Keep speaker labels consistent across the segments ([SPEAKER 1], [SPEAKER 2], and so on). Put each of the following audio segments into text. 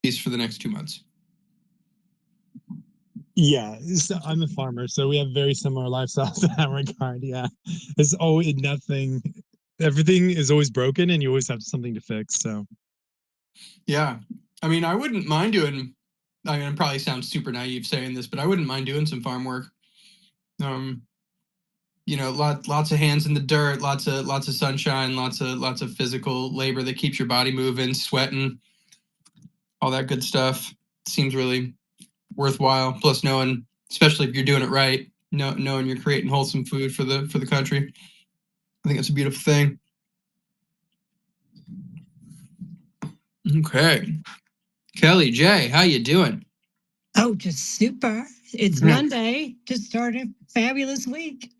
[SPEAKER 1] least for the next 2 months.
[SPEAKER 2] Yeah, so I'm a farmer, so we have very similar lifestyles in that regard. Yeah, it's always nothing. Everything is always broken, and you always have something to fix. So,
[SPEAKER 1] yeah, I mean, I wouldn't mind doing. I mean, it probably sounds super naive saying this, but I wouldn't mind doing some farm work. You know, lots of hands in the dirt, lots of sunshine, lots of physical labor that keeps your body moving, sweating, all that good stuff. Seems really worthwhile. Plus, knowing, especially if you're doing it right, knowing you're creating wholesome food for the country, I think it's a beautiful thing. Okay, Kelly, Jay, how you doing?
[SPEAKER 3] Oh, just super. It's Monday. Just started a fabulous week.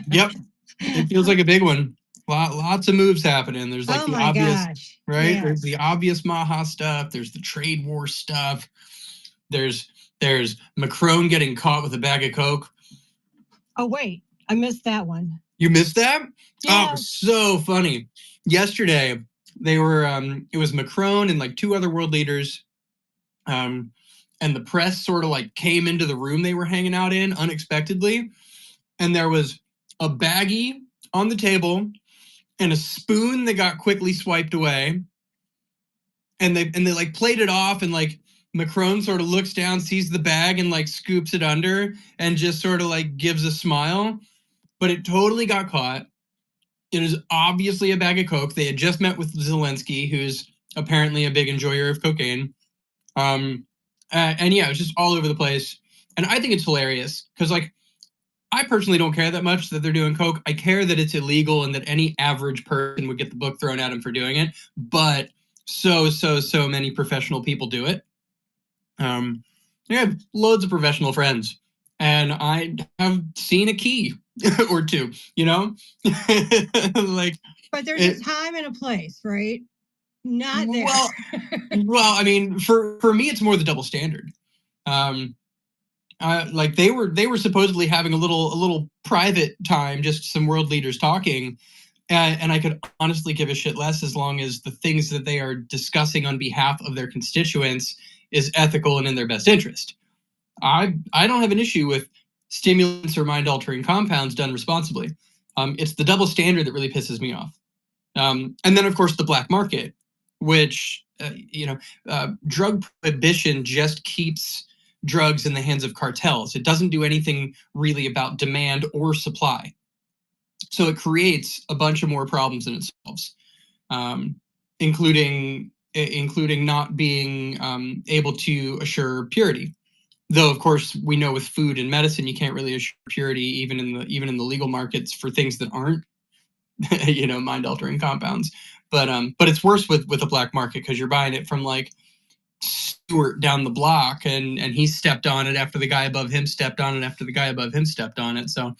[SPEAKER 1] Yep, it feels like a big one. Lots of moves happening. There's like the obvious, right? Yes. There's the obvious MAHA stuff. There's the trade war stuff. There's Macron getting caught with a bag of Coke.
[SPEAKER 3] Oh, wait. I missed that one.
[SPEAKER 1] You missed that?
[SPEAKER 3] Yeah.
[SPEAKER 1] Oh, so funny. Yesterday, they were, it was Macron and like 2 other world leaders. And the press sort of like came into the room they were hanging out in unexpectedly. And there was a baggie on the table and a spoon that got quickly swiped away. And they like played it off, and like Macron sort of looks down, sees the bag, and like scoops it under and just sort of like gives a smile. But it totally got caught. It is obviously a bag of Coke. They had just met with Zelensky, who's apparently a big enjoyer of cocaine. And yeah, it was just all over the place. And I think it's hilarious because, like, I personally don't care that much that they're doing Coke. I care that it's illegal and that any average person would get the book thrown at them for doing it. But so many professional people do it. I have loads of professional friends, and I have seen a key or two, you know? Like,
[SPEAKER 3] but there's a time and a place, right? Not there.
[SPEAKER 1] Well, I mean, for me, it's more the double standard. Like they were supposedly having a little private time, just some world leaders talking, and I could honestly give a shit less as long as the things that they are discussing on behalf of their constituents is ethical and in their best interest. I don't have an issue with stimulants or mind-altering compounds done responsibly. It's the double standard that really pisses me off. And then, of course, the black market, which, drug prohibition just keeps drugs in the hands of cartels. It doesn't do anything really about demand or supply. So it creates a bunch of more problems than it solves, including not being able to assure purity. Though, of course, we know with food and medicine, you can't really assure purity even in the legal markets for things that aren't, mind-altering compounds. But it's worse with the black market because you're buying it from like Stewart down the block, and he stepped on it after the guy above him stepped on it after the guy above him stepped on it. So,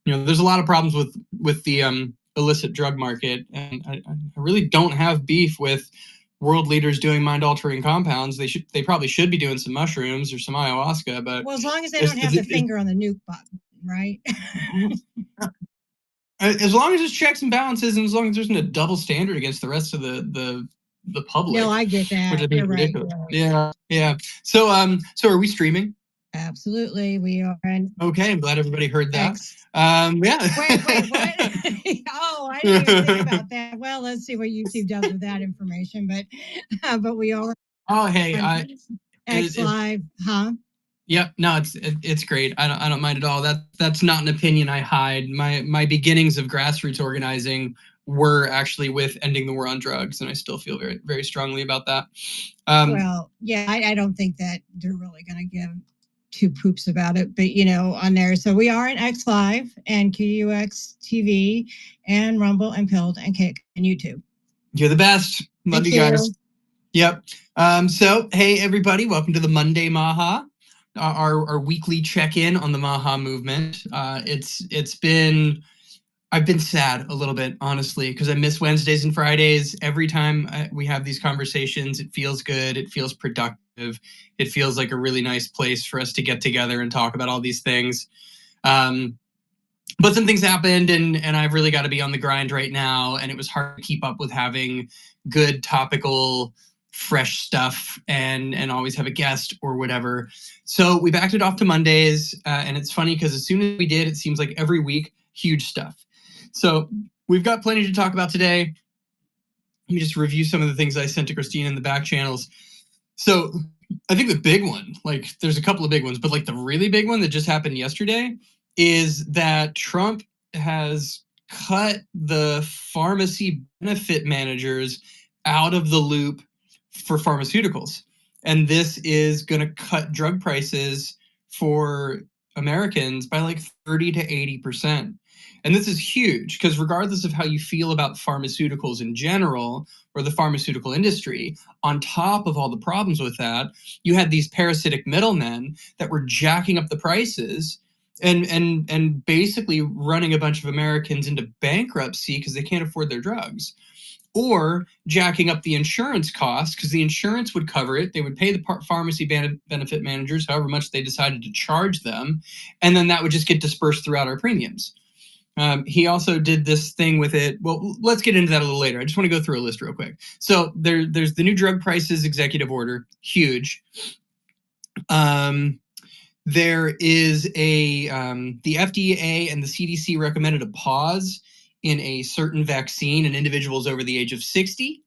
[SPEAKER 1] there's a lot of problems with the illicit drug market, and I really don't have beef with world leaders doing mind-altering compounds. They probably should be doing some mushrooms or some ayahuasca, but
[SPEAKER 3] well, as long as they don't have the finger on the nuke button, right?
[SPEAKER 1] As long as it's checks and balances, and as long as there's a double standard against the rest of the public.
[SPEAKER 3] No, I get that.
[SPEAKER 1] Which I think
[SPEAKER 3] You're
[SPEAKER 1] is ridiculous.
[SPEAKER 3] right.
[SPEAKER 1] Yeah. So are we streaming?
[SPEAKER 3] Absolutely, we are.
[SPEAKER 1] Okay, I'm glad everybody heard that.
[SPEAKER 3] Thanks.
[SPEAKER 1] Yeah.
[SPEAKER 3] Wait, what? Oh, I didn't even think about that. Well, let's see what YouTube does with that information. But we are.
[SPEAKER 1] Oh, hey,
[SPEAKER 3] X Live, huh?
[SPEAKER 1] Yep. No, it's great. I don't mind at all. That's not an opinion I hide. My beginnings of grassroots organizing were actually with ending the war on drugs, and I still feel very, very strongly about that.
[SPEAKER 3] Well, yeah, I don't think that they're really going to give two poops about it, but on there. So we are in X Live and QUX TV and Rumble and Pilled and Kick and YouTube.
[SPEAKER 1] You're the best. Love you guys. Yep. So hey everybody, welcome to the Monday MAHA, our weekly check-in on the MAHA movement. I've been sad a little bit, honestly, because I miss Wednesdays and Fridays. Every time we have these conversations, it feels good. It feels productive. It feels like a really nice place for us to get together and talk about all these things. But some things happened, and I've really got to be on the grind right now. And it was hard to keep up with having good topical fresh stuff and always have a guest or whatever. So we backed it off to Mondays, and it's funny because as soon as we did, it seems like every week, huge stuff. So we've got plenty to talk about today. Let me just review some of the things I sent to Christina in the back channels. So I think the big one, like there's a couple of big ones, but like the really big one that just happened yesterday is that Trump has cut the pharmacy benefit managers out of the loop for pharmaceuticals. And this is going to cut drug prices for Americans by like 30 to 80%. And this is huge because regardless of how you feel about pharmaceuticals in general or the pharmaceutical industry, on top of all the problems with that, you had these parasitic middlemen that were jacking up the prices and basically running a bunch of Americans into bankruptcy because they can't afford their drugs, or jacking up the insurance costs because the insurance would cover it. They would pay the pharmacy benefit managers however much they decided to charge them, and then that would just get dispersed throughout our premiums. He also did this thing with it. Well, let's get into that a little later. I just want to go through a list real quick. So there's the new drug prices executive order, huge. There is the FDA and the CDC recommended a pause in a certain vaccine in individuals over the age of 60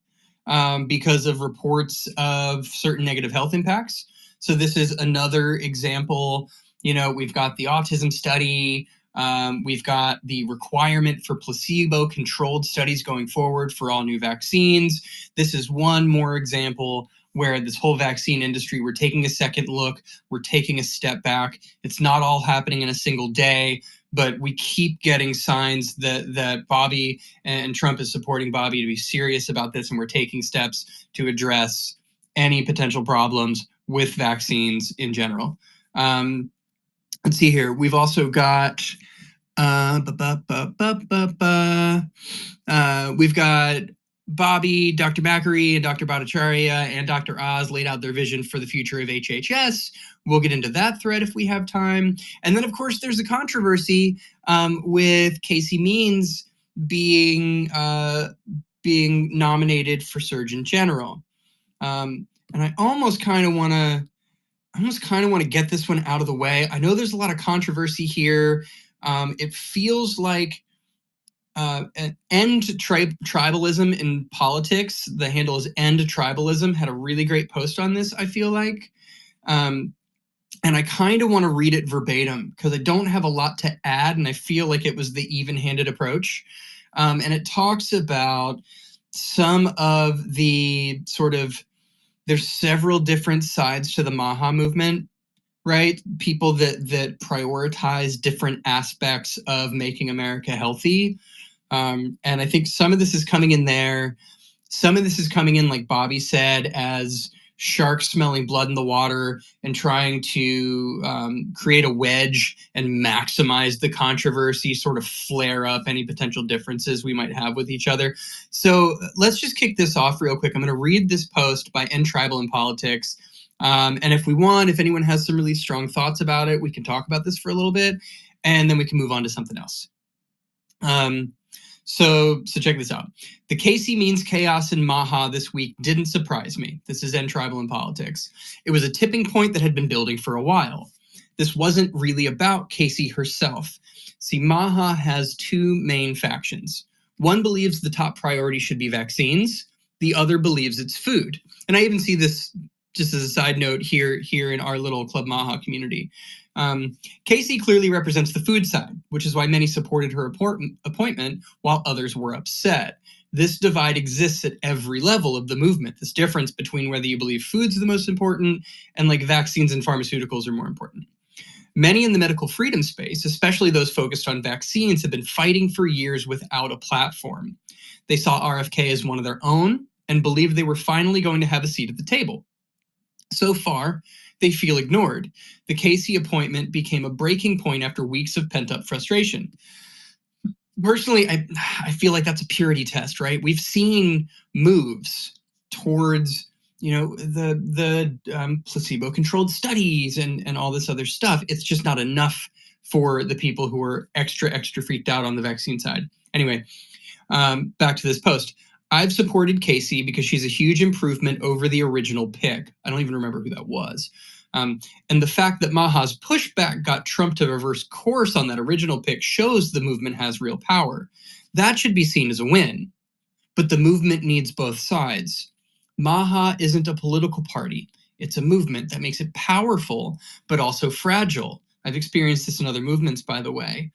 [SPEAKER 1] because of reports of certain negative health impacts. So this is another example. You know, we've got the autism study. We've got the requirement for placebo-controlled studies going forward for all new vaccines. This is one more example where this whole vaccine industry, we're taking a second look, we're taking a step back. It's not all happening in a single day, but we keep getting signs that Bobby and Trump is supporting Bobby to be serious about this, and we're taking steps to address any potential problems with vaccines in general. Let's see here. We've also got we've got Bobby, Dr. Macri, and Dr. Bhattacharya, and Dr. Oz laid out their vision for the future of HHS. We'll get into that thread if we have time. And then, of course, there's a controversy with Casey Means being nominated for Surgeon General. And I almost kind of want to get this one out of the way. I know there's a lot of controversy here. It feels like End Tribalism in Politics. The handle is End Tribalism. Had a really great post on this, I feel like. And I kind of want to read it verbatim because I don't have a lot to add, and I feel like it was the even-handed approach. And it talks about some of the sort of, there's several different sides to the MAHA movement, right? People that prioritize different aspects of making America healthy. And I think some of this is coming in there. Some of this is coming in, like Bobby said, as sharks smelling blood in the water and trying to create a wedge and maximize the controversy, sort of flare up any potential differences we might have with each other. So let's just kick this off real quick. I'm going to read this post by End Tribal in Politics. And if anyone has some really strong thoughts about it, we can talk about this for a little bit, and then we can move on to something else. So check this out. The Casey Means chaos in MAHA this week didn't surprise me. This is End Tribal in Politics. It was a tipping point that had been building for a while. This wasn't really about Casey herself. See, MAHA has two main factions. One believes the top priority should be vaccines. The other believes it's food. And I even see this just as a side note here in our little Club MAHA community. Casey clearly represents the food side, which is why many supported her appointment while others were upset. This divide exists at every level of the movement, this difference between whether you believe food's the most important and like vaccines and pharmaceuticals are more important. Many in the medical freedom space, especially those focused on vaccines, have been fighting for years without a platform. They saw RFK as one of their own and believed they were finally going to have a seat at the table. So far, they feel ignored. The Casey appointment became a breaking point after weeks of pent-up frustration. Personally, I feel like that's a purity test, right? We've seen moves towards, the placebo-controlled studies and all this other stuff. It's just not enough for the people who are extra freaked out on the vaccine side. Anyway, back to this post. I've supported Casey because she's a huge improvement over the original pick. I don't even remember who that was. And the fact that Maha's pushback got Trump to reverse course on that original pick shows the movement has real power. That should be seen as a win. But the movement needs both sides. MAHA isn't a political party. It's a movement that makes it powerful, but also fragile. I've experienced this in other movements, by the way.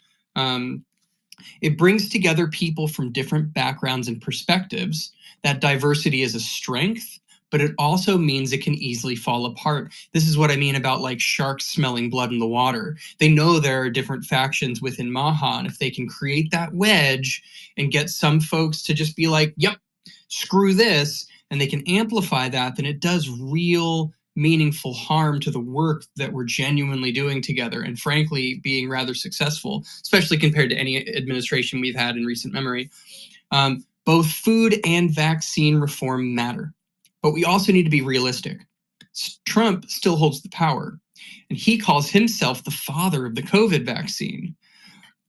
[SPEAKER 1] It brings together people from different backgrounds and perspectives. That diversity is a strength, but it also means it can easily fall apart. This is what I mean about like sharks smelling blood in the water. They know there are different factions within MAHA, and if they can create that wedge and get some folks to just be like, yep, screw this, and they can amplify that, then it does real meaningful harm to the work that we're genuinely doing together, and frankly being rather successful, especially compared to any administration we've had in recent memory. Both food and vaccine reform matter, but we also need to be realistic. Trump still holds the power, and he calls himself the father of the COVID vaccine.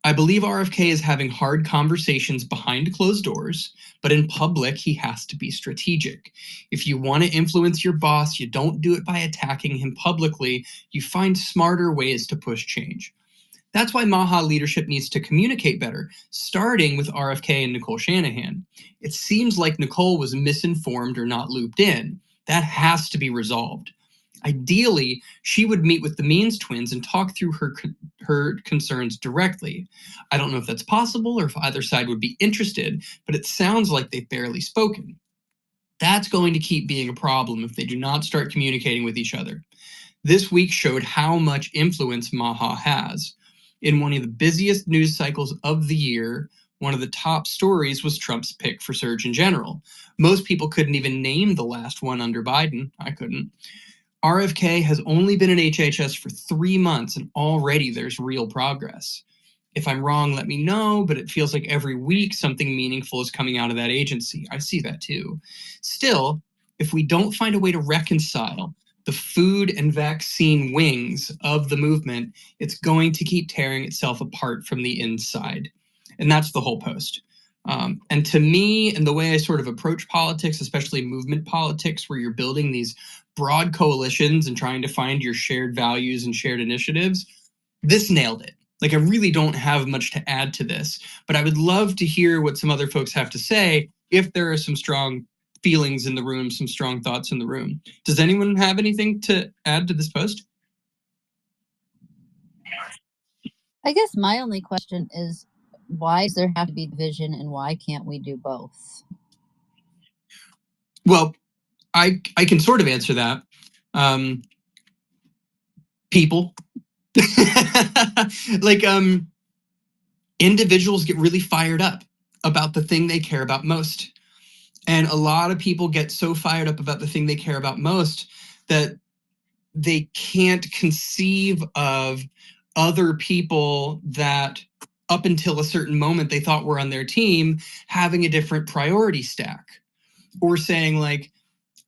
[SPEAKER 1] I believe RFK is having hard conversations behind closed doors, but in public, he has to be strategic. If you want to influence your boss, you don't do it by attacking him publicly. You find smarter ways to push change. That's why MAHA leadership needs to communicate better, starting with RFK and Nicole Shanahan. It seems like Nicole was misinformed or not looped in. That has to be resolved. Ideally, she would meet with the Means twins and talk through her concerns directly. I don't know if that's possible or if either side would be interested, but it sounds like they've barely spoken. That's going to keep being a problem if they do not start communicating with each other. This week showed how much influence MAHA has. In one of the busiest news cycles of the year, one of the top stories was Trump's pick for Surgeon General. Most people couldn't even name the last one under Biden. I couldn't. RFK has only been at HHS for 3 months, and already there's real progress. If I'm wrong, let me know, but it feels like every week something meaningful is coming out of that agency. I see that too. Still, if we don't find a way to reconcile the food and vaccine wings of the movement, it's going to keep tearing itself apart from the inside. And that's the whole post. And to me, and the way I sort of approach politics, especially movement politics, where you're building these broad coalitions and trying to find your shared values and shared initiatives, this nailed it. Like, I really don't have much to add to this, but I would love to hear what some other folks have to say if there are some strong feelings in the room, some strong thoughts in the room. Does anyone have anything to add to this post?
[SPEAKER 4] I guess my only question is, why does there have to be division and why can't we do both?
[SPEAKER 1] Well, I can sort of answer that. People. Like, individuals get really fired up about the thing they care about most. And a lot of people get so fired up about the thing they care about most that they can't conceive of other people that up until a certain moment they thought were on their team having a different priority stack, or saying like,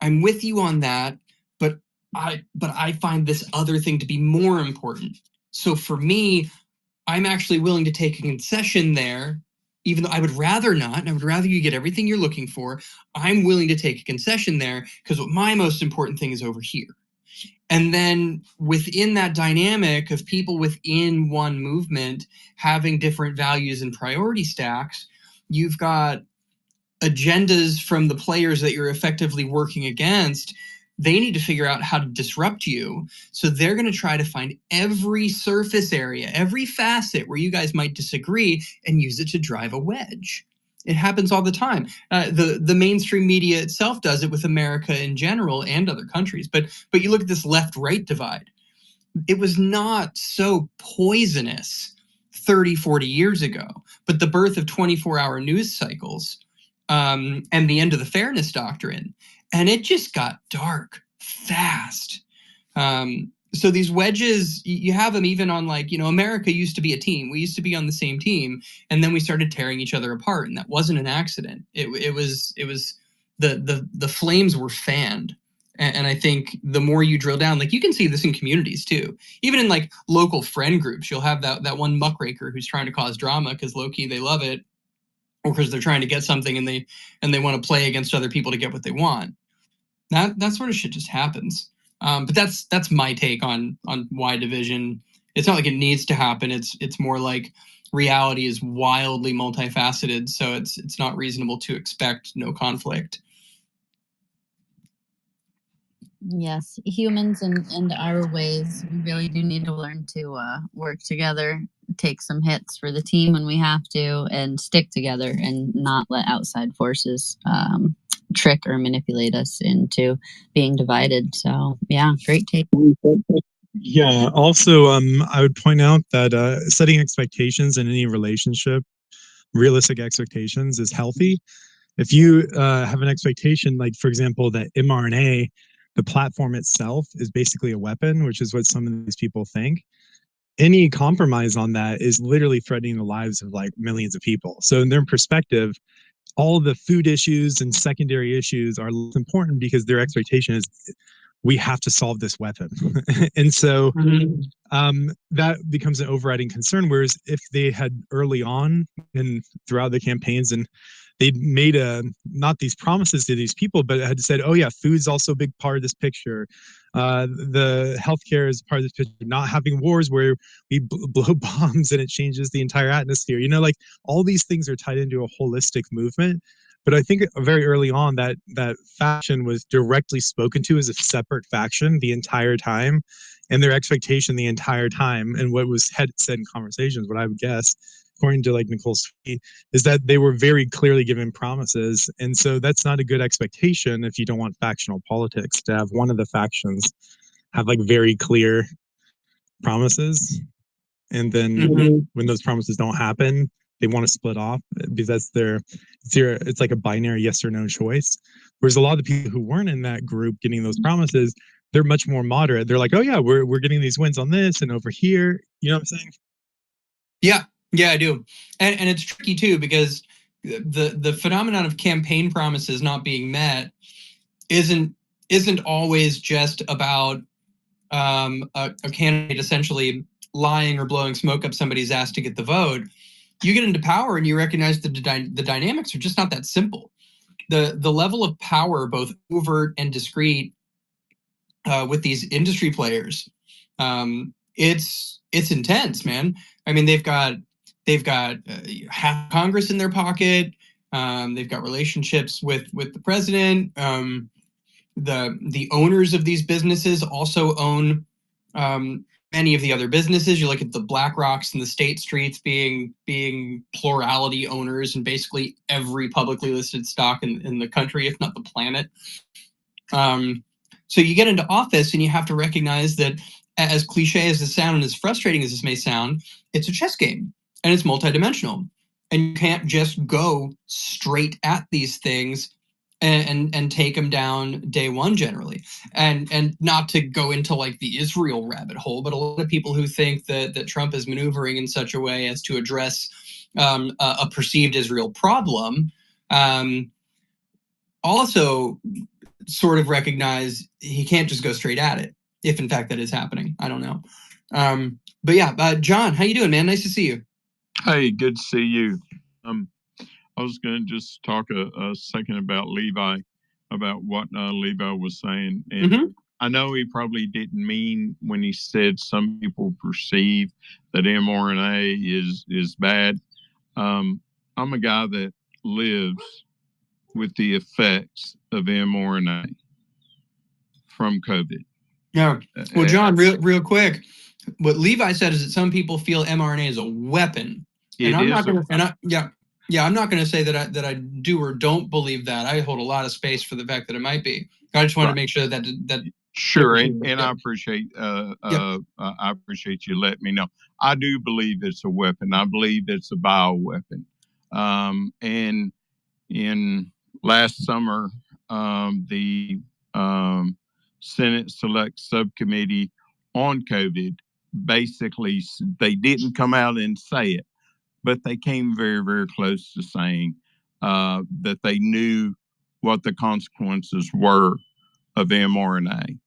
[SPEAKER 1] I'm with you on that, but I find this other thing to be more important. So for me, I'm actually willing to take a concession there, even though I would rather not, and I would rather you get everything you're looking for. I'm willing to take a concession there because what my most important thing is over here. And then within that dynamic of people within one movement having different values and priority stacks, you've got agendas from the players that you're effectively working against. They need to figure out how to disrupt you. So they're going to try to find every surface area, every facet where you guys might disagree and use it to drive a wedge. It happens all the time. The mainstream media itself does it with America in general and other countries. But you look at this left-right divide. It was not so poisonous 30, 40 years ago. But the birth of 24-hour news cycles and the end of the fairness doctrine, and it just got dark fast. So these wedges, you have them even on, like, America used to be a team. We used to be on the same team, and then we started tearing each other apart, and that wasn't an accident. It was the flames were fanned. And I think the more you drill down, like, you can see this in communities too. Even in like local friend groups, you'll have that one muckraker who's trying to cause drama because low-key they love it. or because they're trying to get something and they want to play against other people to get what they want. That sort of shit just happens. But that's my take on why division. It's not like it needs to happen. It's more like reality is wildly multifaceted, so it's not reasonable to expect no conflict.
[SPEAKER 4] Yes, humans and our ways, we really do need to learn to work together, take some hits for the team when we have to, and stick together and not let outside forces trick or manipulate us into being divided. So yeah, great take.
[SPEAKER 2] Yeah. Also, I would point out that setting expectations in any relationship, realistic expectations, is healthy. If you have an expectation, like for example, that mRNA, the platform itself, is basically a weapon, which is what some of these people think. Any compromise on that is literally threatening the lives of like millions of people. So in their perspective, all the food issues and secondary issues are less important because their expectation is we have to solve this weapon. And so that becomes an overriding concern. Whereas if they had early on and throughout the campaigns, and they'd made not these promises to these people, but had said, oh yeah, food's also a big part of this picture. The healthcare is part of this picture. Not having wars where we blow bombs and it changes the entire atmosphere. You know, like all these things are tied into a holistic movement. But I think very early on that faction was directly spoken to as a separate faction the entire time, and their expectation the entire time, and what was said in conversations, what I would guess, according to like Nicole Sweet, is that they were very clearly given promises. And so that's not a good expectation if you don't want factional politics, to have one of the factions have like very clear promises, and then when those promises don't happen, they want to split off because that's it's like a binary yes or no choice. Whereas a lot of the people who weren't in that group getting those promises, they're much more moderate. They're like, oh yeah, we're getting these wins on this and over here. You know what I'm saying?
[SPEAKER 1] Yeah, I do. And it's tricky too, because the phenomenon of campaign promises not being met isn't always just about a candidate essentially lying or blowing smoke up somebody's ass to get the vote. You get into power and you recognize the dynamics are just not that simple. The level of power, both overt and discreet, with these industry players, it's intense, man. I mean, they've got half Congress in their pocket. They've got relationships with the president. The owners of these businesses also own many of the other businesses. You look at the BlackRocks and the State Streets being plurality owners in basically every publicly listed stock in the country, if not the planet. So you get into office and you have to recognize that, as cliche as this sound and as frustrating as this may sound, it's a chess game and it's multidimensional. And you can't just go straight at these things and take them down day one generally. And not to go into like the Israel rabbit hole, but a lot of people who think that Trump is maneuvering in such a way as to address a perceived Israel problem, also sort of recognize he can't just go straight at it, if in fact that is happening. I don't know. But yeah, John, how you doing, man? Nice to see you.
[SPEAKER 5] Hey, good to see you. I was going to just talk a second about Levi, about what Levi was saying. And I know he probably didn't mean when he said some people perceive that mRNA is bad. I'm a guy that lives with the effects of mRNA from COVID.
[SPEAKER 1] Yeah. Well, John, real quick, what Levi said is that some people feel mRNA is a weapon. And I'm not going to, I'm not going to say that I do or don't believe that. I hold a lot of space for the fact that it might be. I just wanted to make sure that
[SPEAKER 5] sure, and I appreciate I appreciate you letting me know. I do believe it's a weapon. I believe it's a bioweapon. And in last summer, the Senate Select Subcommittee on COVID, basically, they didn't come out and say it, but they came very, very close to saying that they knew what the consequences were of mRNA.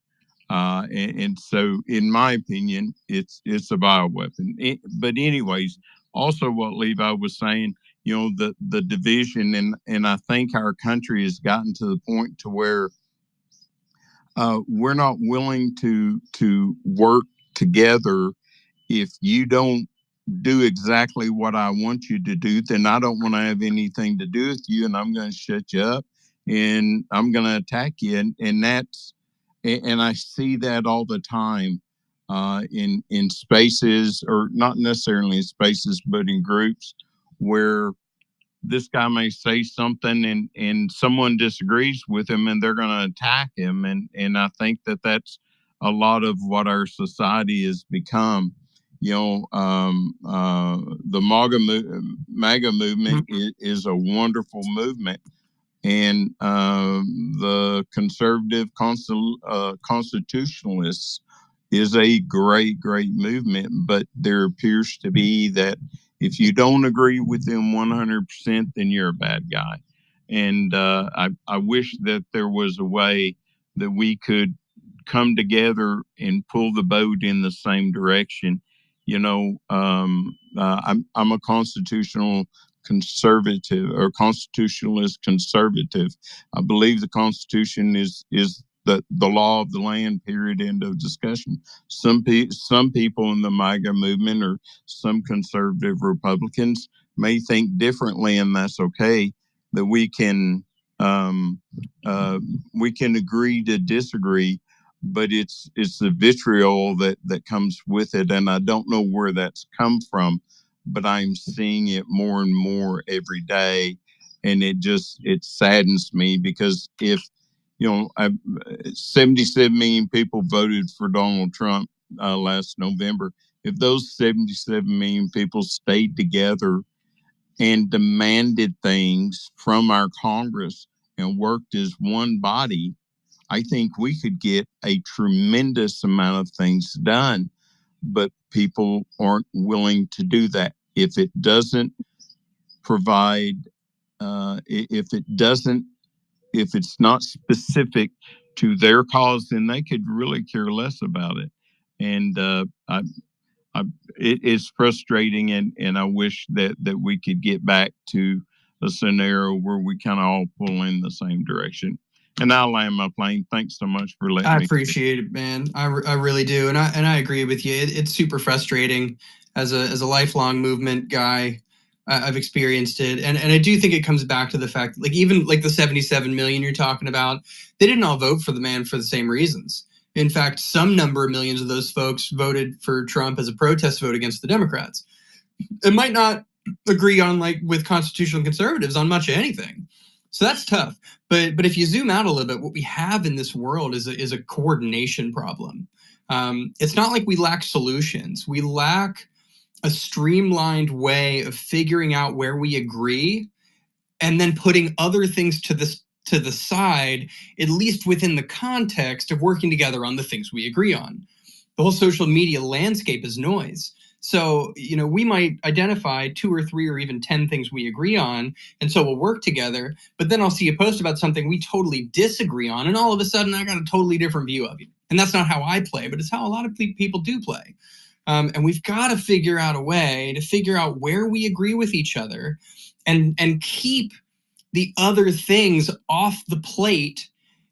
[SPEAKER 5] And so, in my opinion, it's a bioweapon. But anyways, also what Levi was saying, the division, and I think our country has gotten to the point to where we're not willing to work together. If you don't do exactly what I want you to do, then I don't want to have anything to do with you, and I'm going to shut you up, and I'm going to attack you, and I see that all the time in spaces, or not necessarily in spaces, but in groups where this guy may say something and someone disagrees with him and they're going to attack him. And I think that's a lot of what our society has become. The MAGA movement is a wonderful movement. And the conservative constitutionalists is a great movement. But there appears to be that if you don't agree with them 100%, then you're a bad guy. And I wish that there was a way that we could come together and pull the boat in the same direction. I'm a constitutional conservative, or constitutionalist conservative. I believe the Constitution is the law of the land, period, end of discussion. Some people in the MAGA movement, or some conservative Republicans, may think differently, and that's okay. That we can agree to disagree, but it's the vitriol that comes with it, and I don't know where that's come from, but I'm seeing it more and more every day, and it saddens me, because if 77 million people voted for Donald Trump last November, if those 77 million people stayed together and demanded things from our Congress and worked as one body, I think we could get a tremendous amount of things done. But people aren't willing to do that. If it doesn't provide, if it's not specific to their cause, then they could really care less about it. And it is frustrating, and I wish that we could get back to a scenario where we kind of all pull in the same direction. And I'll land my plane. Thanks so much for letting me.
[SPEAKER 1] I appreciate it, man. I really do, and I agree with you. It's super frustrating as a lifelong movement guy. I've experienced it, and I do think it comes back to the fact, like, even like the 77 million you're talking about, they didn't all vote for the man for the same reasons. In fact, some number of millions of those folks voted for Trump as a protest vote against the Democrats. It might not agree on, like, with constitutional conservatives on much of anything. So that's tough. But if you zoom out a little bit, what we have in this world is a coordination problem. It's not like we lack solutions. We lack a streamlined way of figuring out where we agree, and then putting other things to the side, at least within the context of working together on the things we agree on. The whole social media landscape is noise. So, we might identify 2 or 3 or even 10 things we agree on, and so we'll work together, but then I'll see a post about something we totally disagree on, and all of a sudden I got a totally different view of you. And that's not how I play, but it's how a lot of people do play. And we've got to figure out a way to figure out where we agree with each other, and keep the other things off the plate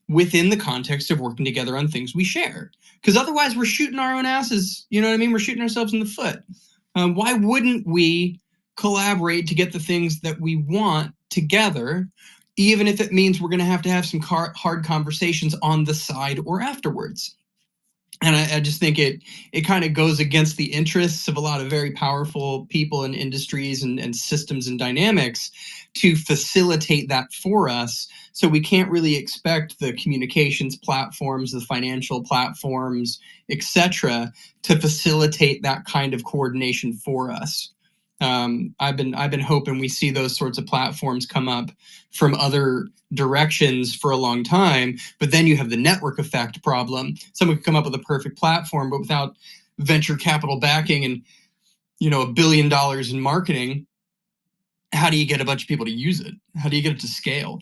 [SPEAKER 1] within the context of working together on things we share. Because otherwise we're shooting our own asses, you know what I mean? We're shooting ourselves in the foot. Why wouldn't we collaborate to get the things that we want together, even if it means we're going to have some hard conversations on the side or afterwards? And I just think it kind of goes against the interests of a lot of very powerful people in industries and systems and dynamics to facilitate that for us. So we can't really expect the communications platforms, the financial platforms, etc., to facilitate that kind of coordination for us. I've been hoping we see those sorts of platforms come up from other directions for a long time, but then you have the network effect problem. Someone could come up with a perfect platform, but without venture capital backing and $1 billion in marketing, how do you get a bunch of people to use it? How do you get it to scale?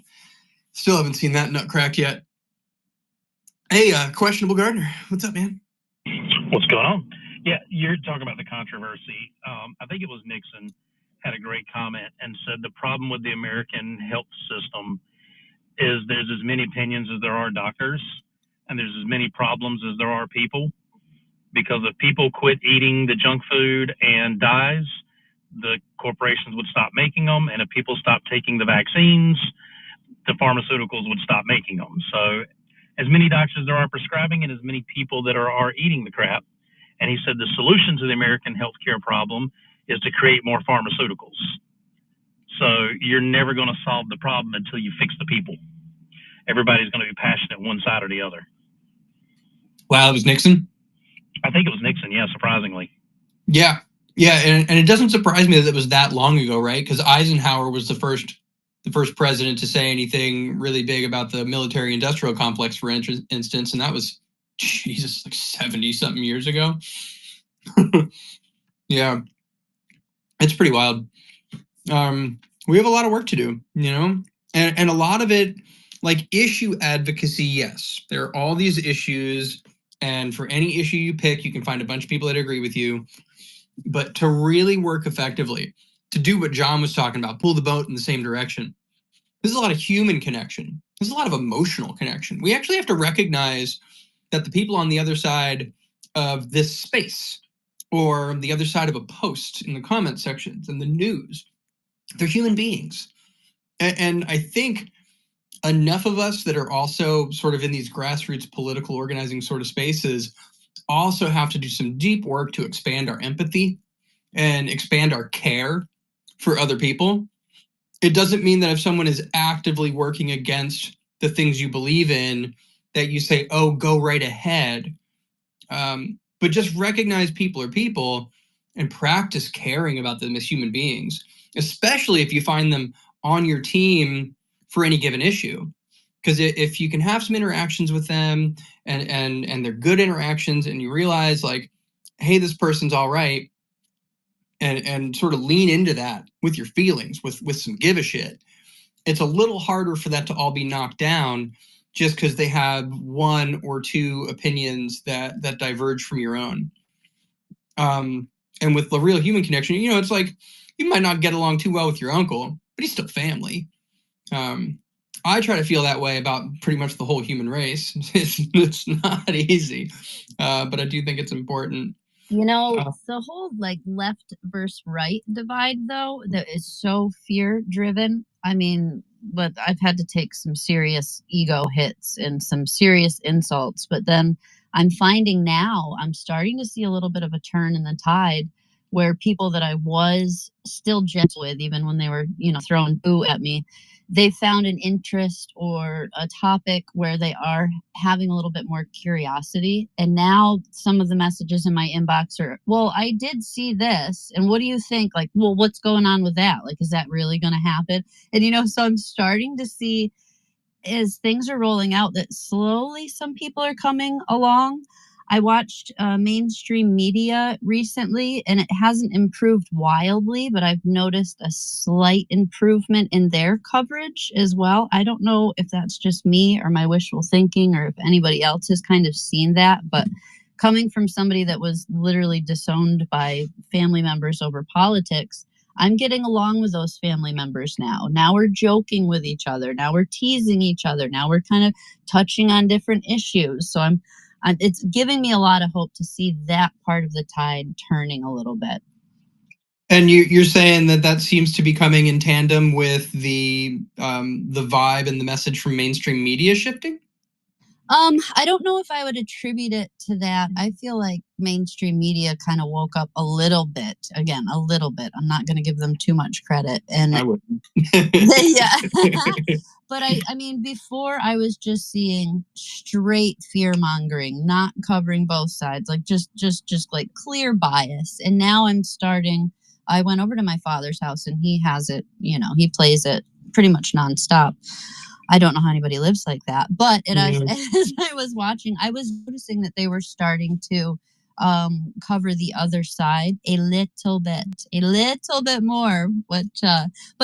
[SPEAKER 1] Still haven't seen that nut crack yet. Hey, Questionable Gardener, what's up, man?
[SPEAKER 6] What's going on? Yeah, you're talking about the controversy. I think it was Nixon had a great comment and said the problem with the American health system is there's as many opinions as there are doctors, and there's as many problems as there are people. Because if people quit eating the junk food and dies, the corporations would stop making them, and if people stopped taking the vaccines, the pharmaceuticals would stop making them. So as many doctors as there are prescribing and as many people that are eating the crap. And he said the solution to the American healthcare problem is to create more pharmaceuticals. So you're never going to solve the problem until you fix the people. Everybody's going to be passionate one side or the other.
[SPEAKER 1] Wow, it was Nixon?
[SPEAKER 6] I think it was Nixon, yeah, surprisingly.
[SPEAKER 1] Yeah, and it doesn't surprise me that it was that long ago, right? Because Eisenhower was the first president to say anything really big about the military-industrial complex, for instance, and that was, Jesus, like 70-something years ago. Yeah, it's pretty wild. We have a lot of work to do, you know, and a lot of it, like issue advocacy, yes, there are all these issues, and for any issue you pick, you can find a bunch of people that agree with you. But to really work effectively, to do what John was talking about, pull the boat in the same direction, there's a lot of human connection. There's a lot of emotional connection. We actually have to recognize that the people on the other side of this space, or the other side of a post in the comment sections and the news, they're human beings. And I think enough of us that are also sort of in these grassroots political organizing sort of spaces also have to do some deep work to expand our empathy and expand our care for other people. It doesn't mean that if someone is actively working against the things you believe in, that you say, oh, go right ahead. But just recognize people are people and practice caring about them as human beings, especially if you find them on your team for any given issue. Because if you can have some interactions with them and they're good interactions, and you realize like, hey, this person's all right, and sort of lean into that with your feelings, with some give a shit, it's a little harder for that to all be knocked down just because they have one or two opinions that diverge from your own. And with the real human connection, you know, it's like you might not get along too well with your uncle, but he's still family. I try to feel that way about pretty much the whole human race. It's not easy, but I do think it's important.
[SPEAKER 4] You know, the whole like left versus right divide, though, that is so fear driven. I mean, but I've had to take some serious ego hits and some serious insults. But then I'm finding now I'm starting to see a little bit of a turn in the tide where people that I was still gentle with, even when they were, you know, throwing boo at me, they found an interest or a topic where they are having a little bit more curiosity. And now some of the messages in my inbox are, well, I did see this. And what do you think? Like, well, what's going on with that? Like, is that really going to happen? And, you know, so I'm starting to see as things are rolling out that slowly some people are coming along. I watched mainstream media recently, and it hasn't improved wildly, but I've noticed a slight improvement in their coverage as well. I don't know if that's just me or my wishful thinking, or if anybody else has kind of seen that, but coming from somebody that was literally disowned by family members over politics, I'm getting along with those family members now. Now we're joking with each other. Now we're teasing each other. Now we're kind of touching on different issues. So it's giving me a lot of hope to see that part of the tide turning a little bit.
[SPEAKER 1] And you're saying that seems to be coming in tandem with the vibe and the message from mainstream media shifting?
[SPEAKER 4] I don't know if I would attribute it to that. I feel like mainstream media kind of woke up a little bit. Again, a little bit. I'm not going to give them too much credit. And
[SPEAKER 1] I wouldn't.
[SPEAKER 4] Yeah. But I mean, before I was just seeing straight fear mongering, not covering both sides, like just like clear bias. And now I went over to my father's house, and he has it, you know, he plays it pretty much nonstop. I don't know how anybody lives like that. But as I was watching, I was noticing that they were starting to cover the other side a little bit more. But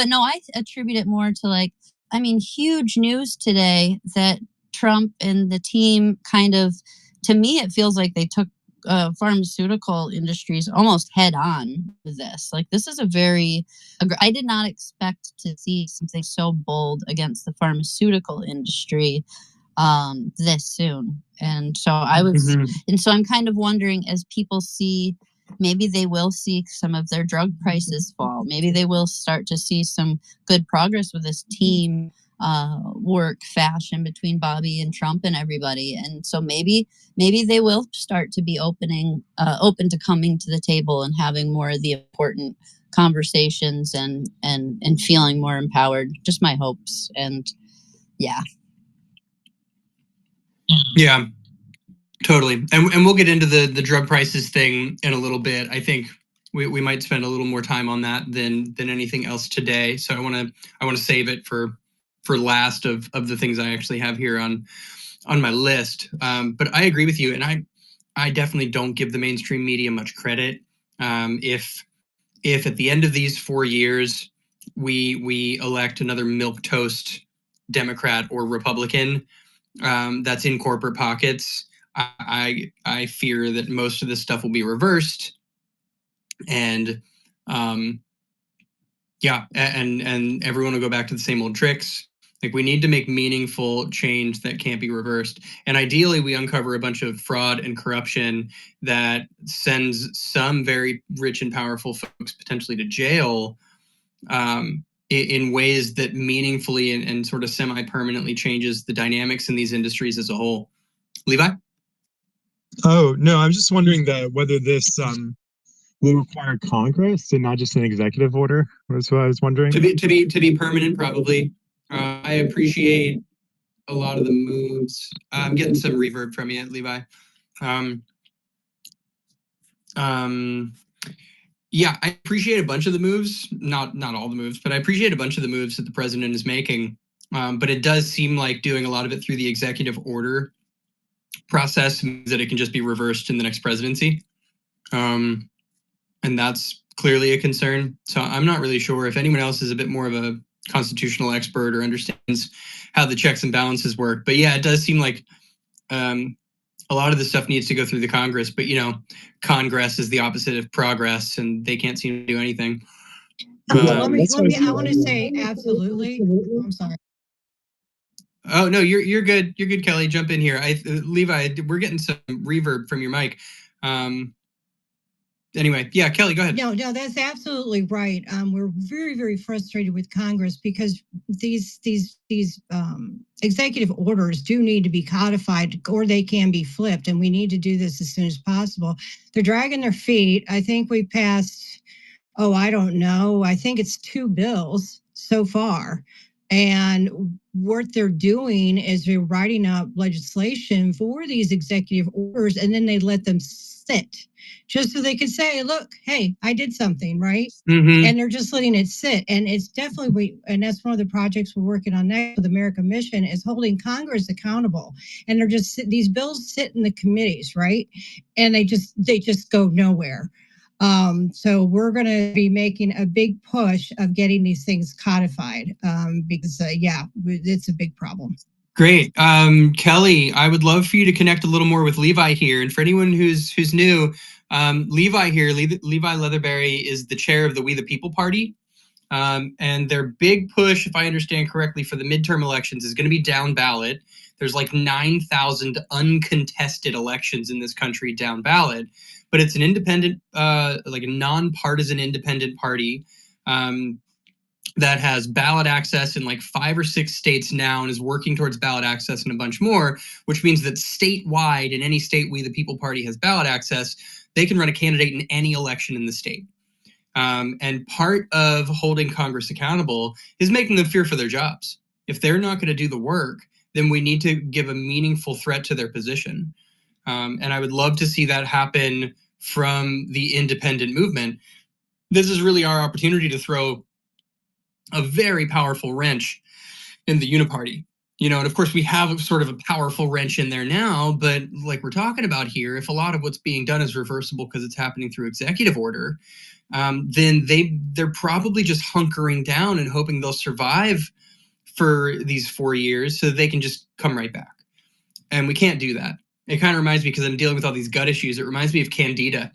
[SPEAKER 4] no, I attribute it more to like, I mean, huge news today that Trump and the team kind of, to me, it feels like they took pharmaceutical industries almost head on with this. Like, this is I did not expect to see something so bold against the pharmaceutical industry this soon. And so and so I'm kind of wondering, as people see, maybe they will see some of their drug prices fall. Maybe they will start to see some good progress with this team work fashion between Bobby and Trump and everybody. And so maybe they will start to be open to coming to the table and having more of the important conversations and feeling more empowered. Just my hopes. And yeah.
[SPEAKER 1] Yeah, totally. And we'll get into the drug prices thing in a little bit. I think we might spend a little more time on that than anything else today. So I want to save it for last of the things I actually have here on my list. But I agree with you, and I definitely don't give the mainstream media much credit. If at the end of these 4 years we elect another milquetoast Democrat or Republican that's in corporate pockets, I fear that most of this stuff will be reversed, and and everyone will go back to the same old tricks. Like, we need to make meaningful change that can't be reversed. And ideally, we uncover a bunch of fraud and corruption that sends some very rich and powerful folks potentially to jail in ways that meaningfully and sort of semi-permanently changes the dynamics in these industries as a whole. Levi?
[SPEAKER 2] Oh, no, I'm just wondering whether this will require Congress and not just an executive order. That's what I was wondering.
[SPEAKER 1] To be permanent, probably. I appreciate a lot of the moves. I'm getting some reverb from you, Levi. Yeah, I appreciate a bunch of the moves, not all the moves, but I appreciate a bunch of the moves that the president is making. But it does seem like doing a lot of it through the executive order process means that it can just be reversed in the next presidency. And that's clearly a concern. So I'm not really sure if anyone else is a bit more of a constitutional expert or understands how the checks and balances work. But yeah, it does seem like a lot of this stuff needs to go through the Congress, but Congress is the opposite of progress, and they can't seem to do anything.
[SPEAKER 3] I want to say absolutely. I'm sorry.
[SPEAKER 1] Oh no, you're good. You're good, Kelly. Jump in here. Levi, we're getting some reverb from your mic. Anyway, yeah, Kelly, go ahead.
[SPEAKER 3] No, that's absolutely right. We're very, very frustrated with Congress because these executive orders do need to be codified, or they can be flipped, and we need to do this as soon as possible. They're dragging their feet. I think we passed, I don't know, I think it's 2 bills so far. And what they're doing is they're writing up legislation for these executive orders, and then they let them sit just so they could say, look, hey, I did something, right?
[SPEAKER 1] Mm-hmm.
[SPEAKER 3] And they're just letting it sit. And it's definitely, and that's one of the projects we're working on next with America Mission, is holding Congress accountable. And these bills sit in the committees, right? And they just go nowhere. So we're going to be making a big push of getting these things codified because, it's a big problem.
[SPEAKER 1] Great. Kelly, I would love for you to connect a little more with Levi here. And for anyone who's new, Levi here, Levi Leatherberry, is the chair of the We the People Party. And their big push, if I understand correctly, for the midterm elections is going to be down ballot. There's like 9,000 uncontested elections in this country down ballot. But it's an independent, like a nonpartisan independent party that has ballot access in like 5 or 6 states now and is working towards ballot access in a bunch more, which means that statewide, in any state We the People Party has ballot access, they can run a candidate in any election in the state. And part of holding Congress accountable is making them fear for their jobs. If they're not going to do the work, then we need to give a meaningful threat to their position. And I would love to see that happen from the independent movement. This is really our opportunity to throw a very powerful wrench in the uniparty. And of course we have sort of a powerful wrench in there now, but like we're talking about here, if a lot of what's being done is reversible because it's happening through executive order, then they're probably just hunkering down and hoping they'll survive for these 4 years so that they can just come right back. And we can't do that. it kind of reminds me, because I'm dealing with all these gut issues, it reminds me of candida,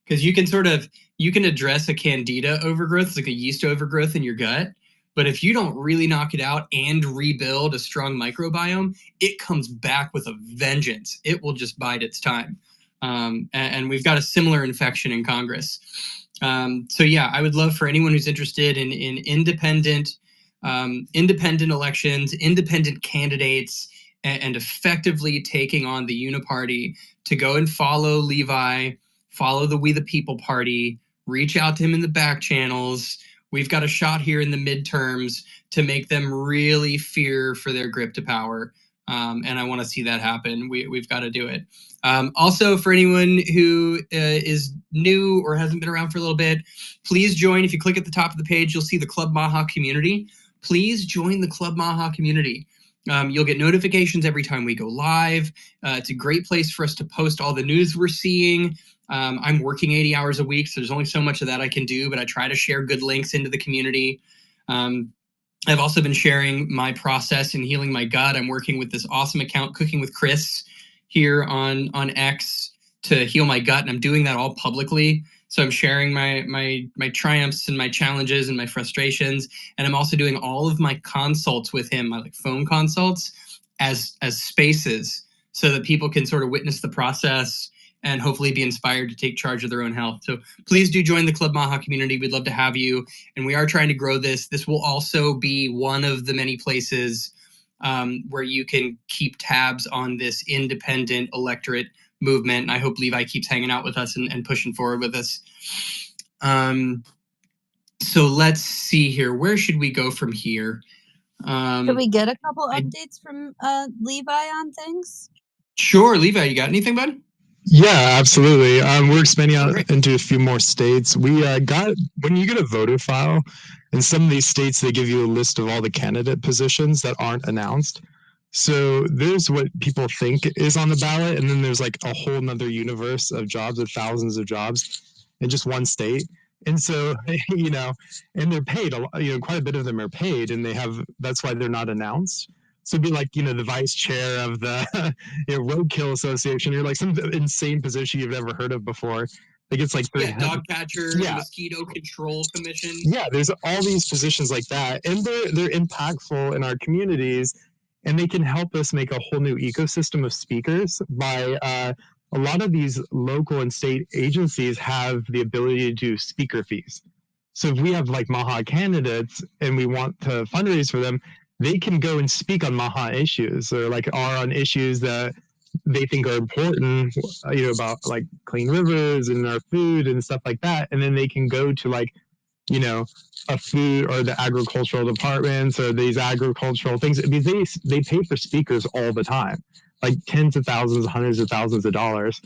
[SPEAKER 1] because you can address a candida overgrowth, it's like a yeast overgrowth in your gut. But if you don't really knock it out and rebuild a strong microbiome, it comes back with a vengeance. It will just bide its time. And we've got a similar infection in Congress. So yeah, I would love for anyone who's interested in independent elections, independent candidates, and effectively taking on the uniparty to go and follow Levi, follow the We the People Party, reach out to him in the back channels. We've got a shot here in the midterms to make them really fear for their grip to power. And I want to see that happen. We've got to do it. Also, for anyone who is new or hasn't been around for a little bit, please join. If you click at the top of the page, you'll see the Club MAHA community. Please join the Club MAHA community. You'll get notifications every time we go live. It's a great place for us to post all the news we're seeing. I'm working 80 hours a week, so there's only so much of that I can do, but I try to share good links into the community. I've also been sharing my process in healing my gut. I'm working with this awesome account, Cooking with Chris, here on X to heal my gut, and I'm doing that all publicly. So I'm sharing my triumphs and my challenges and my frustrations, and I'm also doing all of my consults with him, my phone consults, as spaces, so that people can sort of witness the process and hopefully be inspired to take charge of their own health. So please do join the Club MAHA community. We'd love to have you. And we are trying to grow this. This will also be one of the many places where you can keep tabs on this independent electorate movement. And I hope Levi keeps hanging out with us and pushing forward with us. So let's see here. Where should we go from here?
[SPEAKER 4] Could we get a couple updates from Levi on things?
[SPEAKER 1] Sure. Levi, you got anything, bud?
[SPEAKER 2] Yeah, absolutely. We're expanding out into a few more states. We got, when you get a voter file, in some of these states, they give you a list of all the candidate positions that aren't announced. So there's what people think is on the ballot, and then there's like a whole nother universe of jobs, of thousands of jobs in just one state. And so, you know, and they're paid, quite a bit of them are paid, and that's why they're not announced. So it'd be like, the vice chair of the roadkill association. You're like some insane position you've never heard of before. Like it's like
[SPEAKER 1] dog catcher, mosquito control commission.
[SPEAKER 2] Yeah, there's all these positions like that, and they're impactful in our communities, and they can help us make a whole new ecosystem of speakers by a lot of these local and state agencies have the ability to do speaker fees. So if we have like MAHA candidates and we want to fundraise for them, they can go and speak on MAHA issues, or are on issues that they think are important, about like clean rivers and our food and stuff like that. And then they can go to a food or the agricultural departments or these agricultural things. Because they pay for speakers all the time, like tens of thousands, hundreds of thousands of dollars.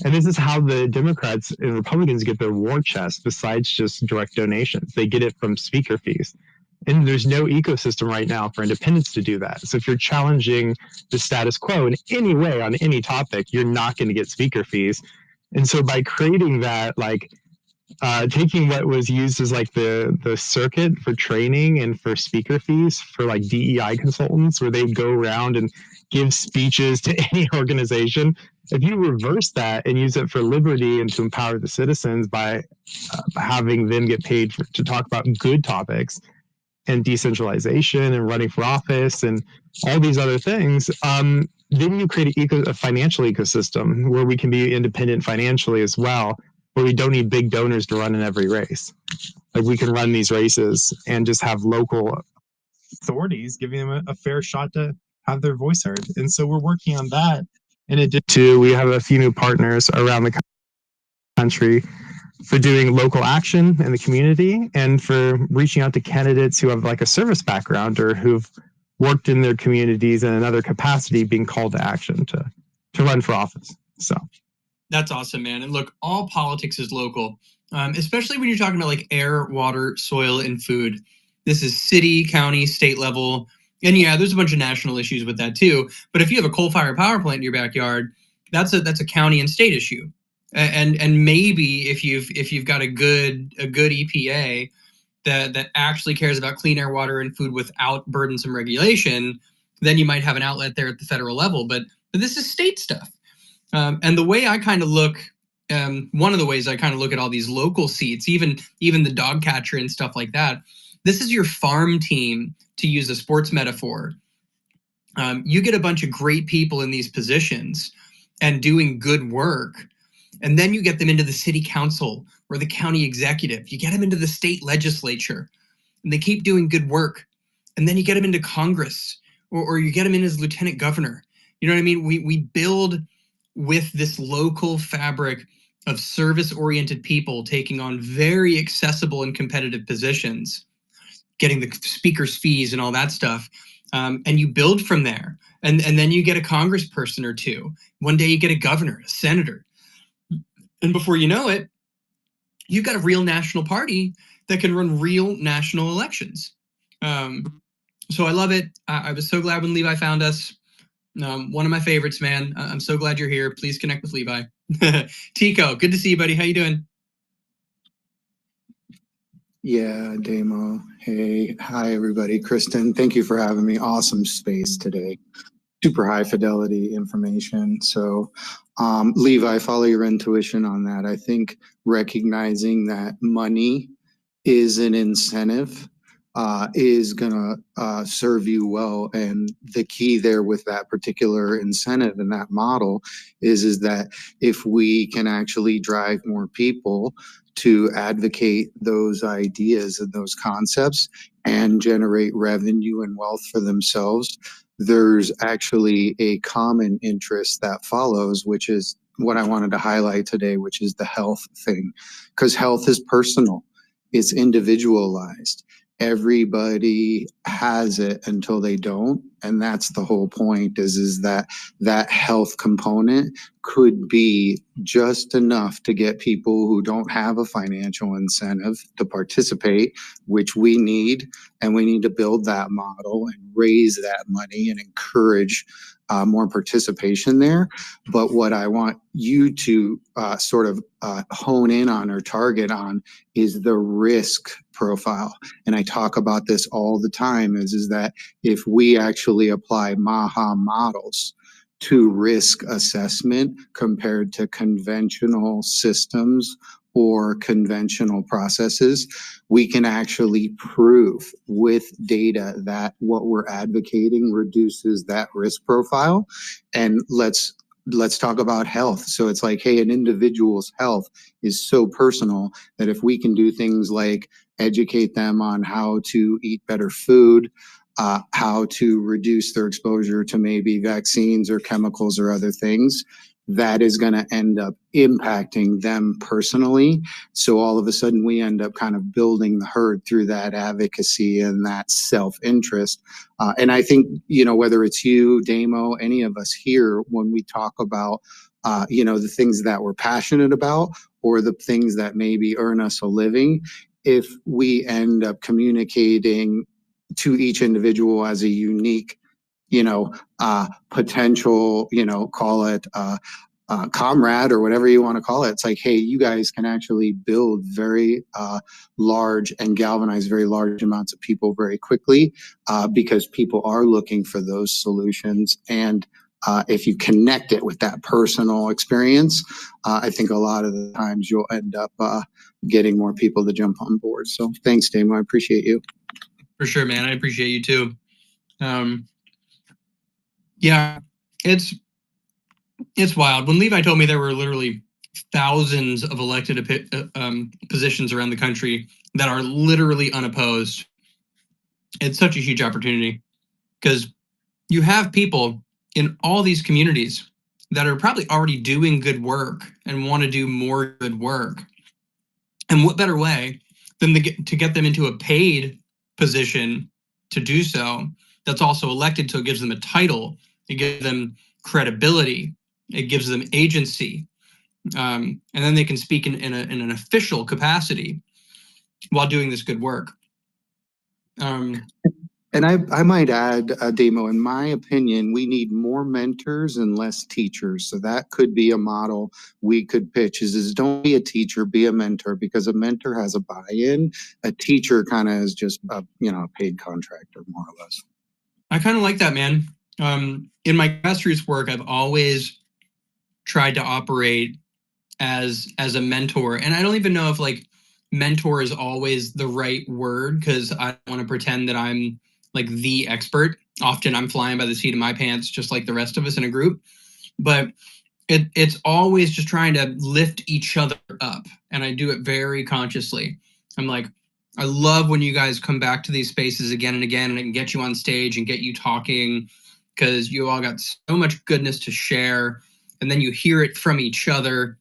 [SPEAKER 2] And this is how the Democrats and Republicans get their war chest, besides just direct donations. They get it from speaker fees. And there's no ecosystem right now for independents to do that. So if you're challenging the status quo in any way on any topic, you're not going to get speaker fees. And so by creating that, taking what was used as the circuit for training and for speaker fees for DEI consultants, where they'd go around and give speeches to any organization, if you reverse that and use it for liberty and to empower the citizens by having them get paid to talk about good topics and decentralization and running for office and all these other things, then you create a financial ecosystem where we can be independent financially as well, where we don't need big donors to run in every race. We can run these races and just have local authorities giving them a fair shot to have their voice heard. And so we're working on that. In addition to, we have a few new partners around the country for doing local action in the community and for reaching out to candidates who have a service background or who've worked in their communities in another capacity, being called to action to run for office. So
[SPEAKER 1] that's awesome, man. And look, all politics is local, especially when you're talking about air, water, soil, and food. This is city, county, state level. And yeah, there's a bunch of national issues with that too. But if you have a coal-fired power plant in your backyard, that's a county and state issue. And maybe if you've got a good EPA that actually cares about clean air, water, and food without burdensome regulation, then you might have an outlet there at the federal level. But this is state stuff. And the way I kind of look, one of the ways I kind of look at all these local seats, even the dog catcher and stuff like that, this is your farm team, to use a sports metaphor. You get a bunch of great people in these positions and doing good work, and then you get them into the city council or the county executive. You get them into the state legislature, and they keep doing good work. And then you get them into Congress, or you get them in as lieutenant governor. You know what I mean? We build with this local fabric of service-oriented people taking on very accessible and competitive positions, getting the speaker's fees and all that stuff. And you build from there. And then you get a congressperson or two. One day you get a governor, a senator. And before you know it, you've got a real national party that can run real national elections. So I love it. I was so glad when Levi found us. One of my favorites, man. I'm so glad you're here. Please connect with Levi. Tico, good to see you, buddy. How you doing?
[SPEAKER 7] Yeah, Damo. Hey, hi, everybody. Kristen, thank you for having me. Awesome space today. Super high fidelity information. So, Levi, follow your intuition on that. I think recognizing that money is an incentive is going to serve you well. And the key there with that particular incentive and that model is that if we can actually drive more people to advocate those ideas and those concepts and generate revenue and wealth for themselves, there's actually a common interest that follows, which is what I wanted to highlight today, which is the health thing. Because health is personal, it's individualized. Everybody has it until they don't, and that's the whole point, is that health component could be just enough to get people who don't have a financial incentive to participate, which we need, and we need to build that model and raise that money and encourage more participation there. But what I want you to sort of hone in on or target on is the risk profile. And I talk about this all the time, is that if we actually apply MAHA models to risk assessment compared to conventional systems or conventional processes, we can actually prove with data that what we're advocating reduces that risk profile. And let's talk about health. So it's like, hey, an individual's health is so personal that if we can do things like educate them on how to eat better food, how to reduce their exposure to maybe vaccines or chemicals or other things, that is going to end up impacting them personally. So all of a sudden we end up kind of building the herd through that advocacy and that self-interest. And I think, whether it's you, Damo, any of us here, when we talk about, the things that we're passionate about or the things that maybe earn us a living, if we end up communicating to each individual as a unique, potential, call it comrade or whatever you want to call it. It's like, hey, you guys can actually build very large and galvanize very large amounts of people very quickly because people are looking for those solutions. And if you connect it with that personal experience, I think a lot of the times you'll end up getting more people to jump on board. So thanks, Damo. I appreciate you.
[SPEAKER 1] For sure, man. I appreciate you too. Yeah, it's wild. When Levi told me there were literally thousands of elected positions around the country that are literally unopposed, it's such a huge opportunity because you have people in all these communities that are probably already doing good work and want to do more good work. And what better way than to get them into a paid position to do so that's also elected, so it gives them a title, it gives them credibility, it gives them agency, and then they can speak in an official capacity while doing this good work.
[SPEAKER 7] And I might add, Damo, in my opinion, we need more mentors and less teachers. So that could be a model we could pitch is don't be a teacher, be a mentor, because a mentor has a buy-in. A teacher kind of is just a paid contractor, more or less.
[SPEAKER 1] I kind of like that, man. In my grassroots work, I've always tried to operate as a mentor. And I don't even know if like mentor is always the right word, because I don't want to pretend that I'm like the expert. Often I'm flying by the seat of my pants, just like the rest of us in a group. But it's always just trying to lift each other up. And I do it very consciously. I'm like, I love when you guys come back to these spaces again and again, and I can get you on stage and get you talking, because you all got so much goodness to share. And then you hear it from each other.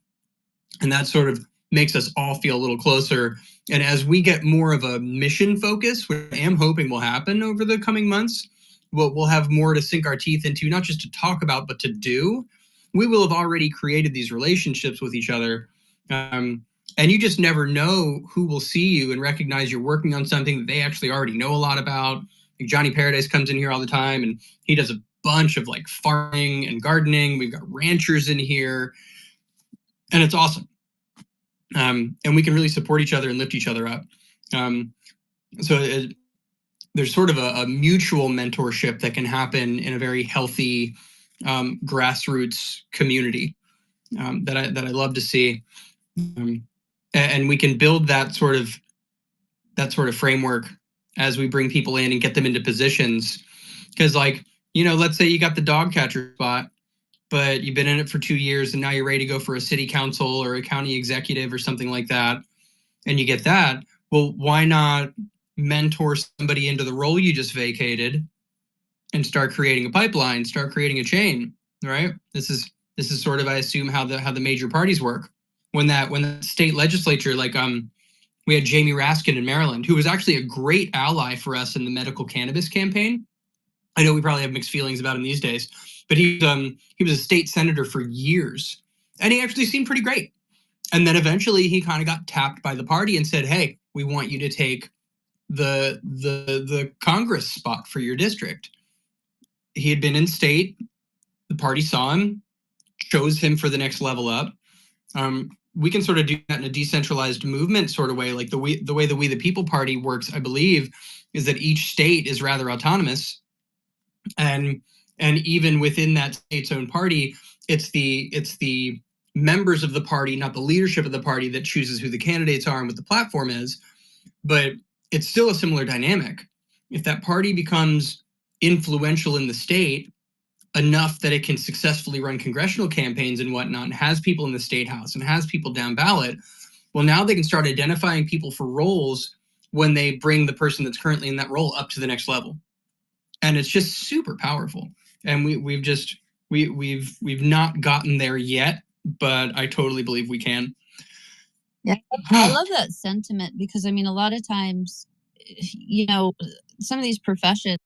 [SPEAKER 1] And that sort of makes us all feel a little closer. And as we get more of a mission focus, which I am hoping will happen over the coming months, we'll have more to sink our teeth into, not just to talk about, but to do. We will have already created these relationships with each other. And you just never know who will see you and recognize you're working on something that they actually already know a lot about. Like Johnny Paradise comes in here all the time, and he does a bunch of like farming and gardening. We've got ranchers in here, and it's awesome. And we can really support each other and lift each other up. There's sort of a mutual mentorship that can happen in a very healthy grassroots community that I love to see. And we can build that sort of framework as we bring people in and get them into positions. Because like, let's say you got the dog catcher spot, but you've been in it for 2 years and now you're ready to go for a city council or a county executive or something like that, and you get that. Well, why not mentor somebody into the role you just vacated and start creating a pipeline, start creating a chain, right? This is sort of, I assume, how the major parties work. When the state legislature, like we had Jamie Raskin in Maryland, who was actually a great ally for us in the medical cannabis campaign. I know we probably have mixed feelings about him these days, but he was a state senator for years, and he actually seemed pretty great. And then eventually he kind of got tapped by the party and said, "Hey, we want you to take the Congress spot for your district." He had been in state. The party saw him, chose him for the next level up. We can sort of do that in a decentralized movement sort of way. Like the way the We the People Party works, I believe, is that each state is rather autonomous. And even within that state's own party, it's the members of the party, not the leadership of the party, that chooses who the candidates are and what the platform is. But it's still a similar dynamic. If that party becomes influential in the state enough that it can successfully run congressional campaigns and whatnot, and has people in the state house and has people down ballot, well, now they can start identifying people for roles when they bring the person that's currently in that role up to the next level. And it's just super powerful. And we've not gotten there yet, but I totally believe we can.
[SPEAKER 4] Yeah, I love that sentiment, because I mean, a lot of times, some of these professions,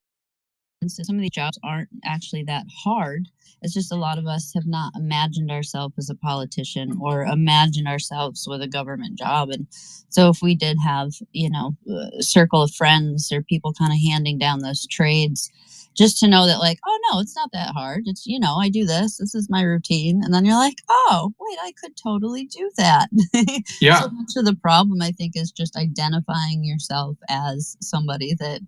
[SPEAKER 4] some of these jobs aren't actually that hard. It's just a lot of us have not imagined ourselves as a politician or imagined ourselves with a government job. And so if we did have, a circle of friends or people kind of handing down those trades, just to know that like, oh no, it's not that hard. It's, I do this is my routine. And then you're like, oh wait, I could totally do that.
[SPEAKER 1] Yeah.
[SPEAKER 4] So much of the problem, I think, is just identifying yourself as somebody that,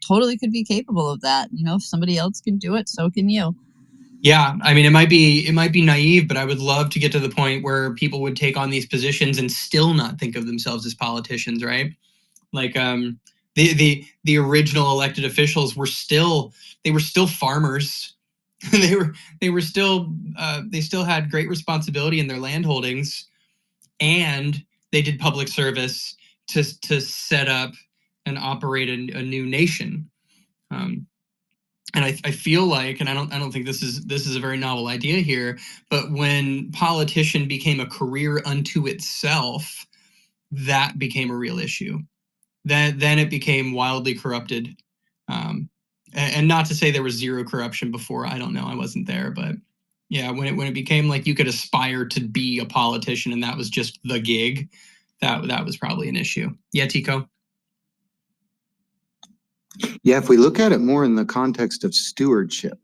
[SPEAKER 4] totally could be capable of that. If somebody else can do it, so can you.
[SPEAKER 1] Yeah, I mean, it might be naive, but I would love to get to the point where people would take on these positions and still not think of themselves as politicians, right? Like the original elected officials were still farmers. they still had great responsibility in their land holdings, and they did public service to set up and operate a new nation. And I feel like, and I don't think this is a very novel idea here, but when politician became a career unto itself, that became a real issue. Then it became wildly corrupted. And not to say there was zero corruption before. I don't know. I wasn't there, but yeah, when it became like you could aspire to be a politician and that was just the gig, that was probably an issue. Yeah, Tico.
[SPEAKER 7] Yeah, if we look at it more in the context of stewardship,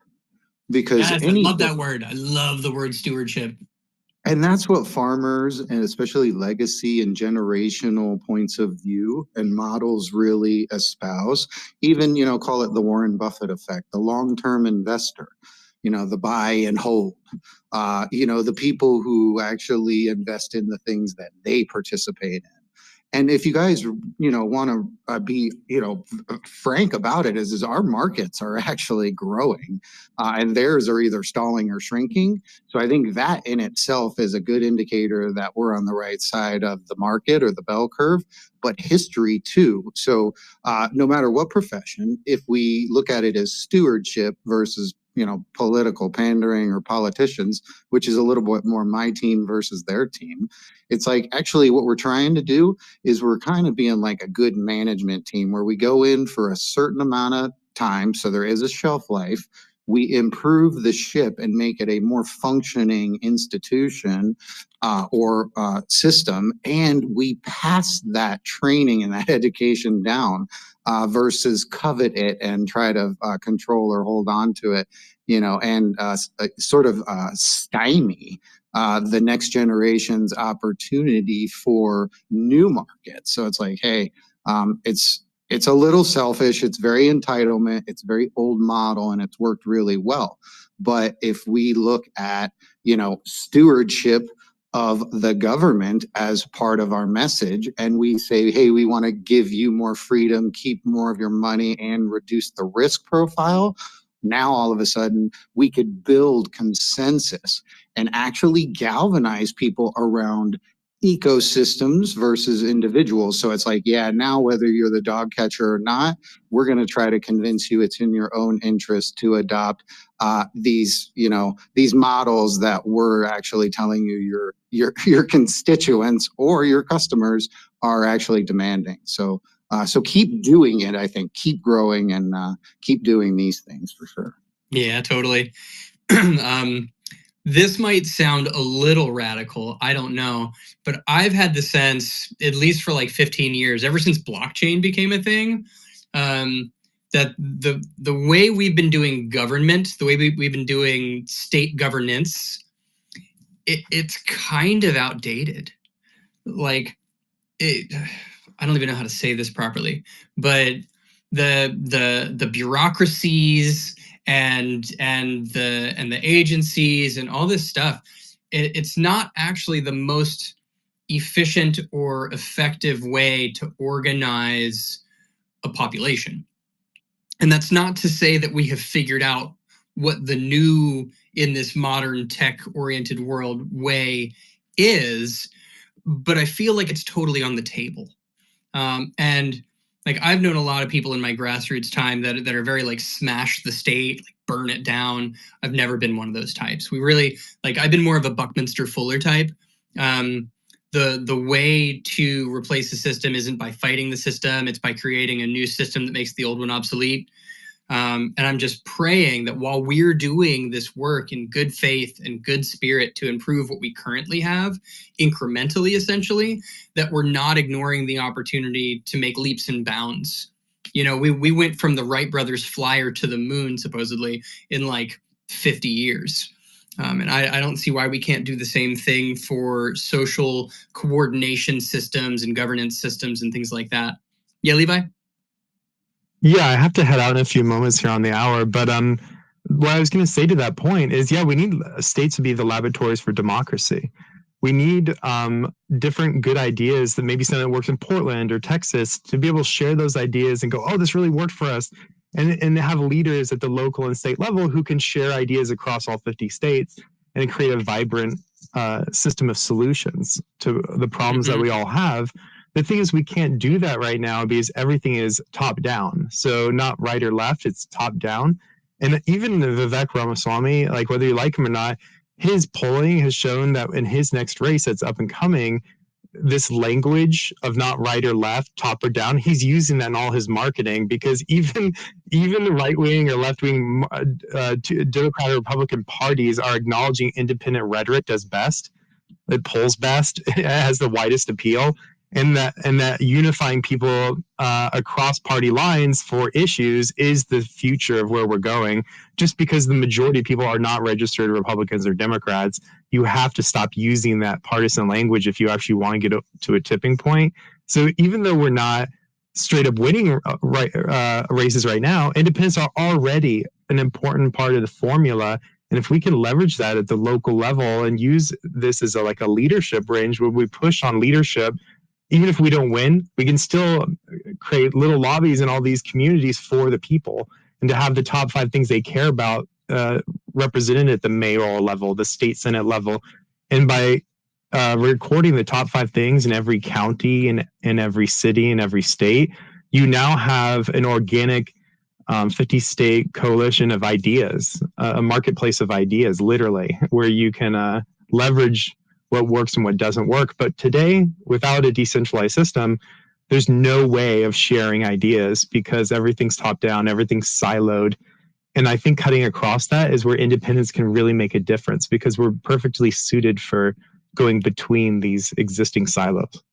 [SPEAKER 7] because
[SPEAKER 1] yes, I love that word. I love the word stewardship.
[SPEAKER 7] And that's what farmers, and especially legacy and generational points of view and models, really espouse. Even, call it the Warren Buffett effect, the long-term investor. the buy and hold, the people who actually invest in the things that they participate in. And if you guys, want to be, frank about it, is our markets are actually growing, and theirs are either stalling or shrinking. So I think that in itself is a good indicator that we're on the right side of the market or the bell curve, but history too. So no matter what profession, if we look at it as stewardship versus political pandering or politicians, which is a little bit more my team versus their team. It's like, actually what we're trying to do is we're kind of being like a good management team where we go in for a certain amount of time. So there is a shelf life. We improve the ship and make it a more functioning institution or system. And we pass that training and that education down versus covet it and try to control or hold on to it, and sort of stymie the next generation's opportunity for new markets. So it's like, hey, it's a little selfish. It's very entitlement. It's very old model, and it's worked really well. But if we look at, stewardship of the government as part of our message, and we say, hey, we want to give you more freedom, keep more of your money, and reduce the risk profile, now all of a sudden we could build consensus and actually galvanize people around ecosystems versus individuals. So it's like, yeah, now whether you're the dog catcher or not, we're going to try to convince you it's in your own interest to adopt these models that we're actually telling you your constituents or your customers are actually demanding. So keep doing it. I think keep growing and keep doing these things for sure.
[SPEAKER 1] Yeah, totally. This might sound a little radical, I don't know, but I've had the sense, at least for like 15 years, ever since blockchain became a thing, that the way we've been doing government, the way we've been doing state governance, it's kind of outdated. Like, I don't even know how to say this properly, but the bureaucracies and the agencies and all this stuff, it's not actually the most efficient or effective way to organize a population. And that's not to say that we have figured out what the new in this modern tech-oriented world way is, but I feel like it's totally on the table. And like, I've known a lot of people in my grassroots time that are very like smash the state, like burn it down. I've never been one of those types. We really, like, I've been more of a Buckminster Fuller type. The way to replace the system isn't by fighting the system, it's by creating a new system that makes the old one obsolete. And I'm just praying that while we're doing this work in good faith and good spirit to improve what we currently have, incrementally, essentially, that we're not ignoring the opportunity to make leaps and bounds. We went from the Wright brothers flyer to the moon, supposedly, in like 50 years. And I don't see why we can't do the same thing for social coordination systems and governance systems and things like that. Yeah, Levi?
[SPEAKER 2] Yeah, I have to head out in a few moments here on the hour, but what I was going to say to that point is, yeah, we need states to be the laboratories for democracy. We need different good ideas that maybe something that works in Portland or Texas to be able to share those ideas and go, oh, this really worked for us. And have leaders at the local and state level who can share ideas across all 50 states and create a vibrant system of solutions to the problems that we all have. The thing is, we can't do that right now because everything is top down. So not right or left, it's top down. And even Vivek Ramaswamy, like whether you like him or not, his polling has shown that in his next race that's up and coming, this language of not right or left, top or down, he's using that in all his marketing, because even the right-wing or left-wing Democratic or Republican parties are acknowledging independent rhetoric does best. It polls best, it has the widest appeal. And that unifying people across party lines for issues is the future of where we're going. Just because the majority of people are not registered Republicans or Democrats, you have to stop using that partisan language if you actually want to get to a tipping point. So even though we're not straight up winning races right now, independents are already an important part of the formula. And if we can leverage that at the local level and use this as like a leadership range where we push on leadership, even if we don't win, we can still create little lobbies in all these communities for the people, and to have the top 5 things they care about represented at the mayoral level, the state senate level. And by recording the top 5 things in every county and in every city and every state, you now have an organic 50-state coalition of ideas, a marketplace of ideas, literally, where you can leverage what works and what doesn't work. But today, without a decentralized system, there's no way of sharing ideas because everything's top down, everything's siloed. And I think cutting across that is where independence can really make a difference, because we're perfectly suited for going between these existing silos.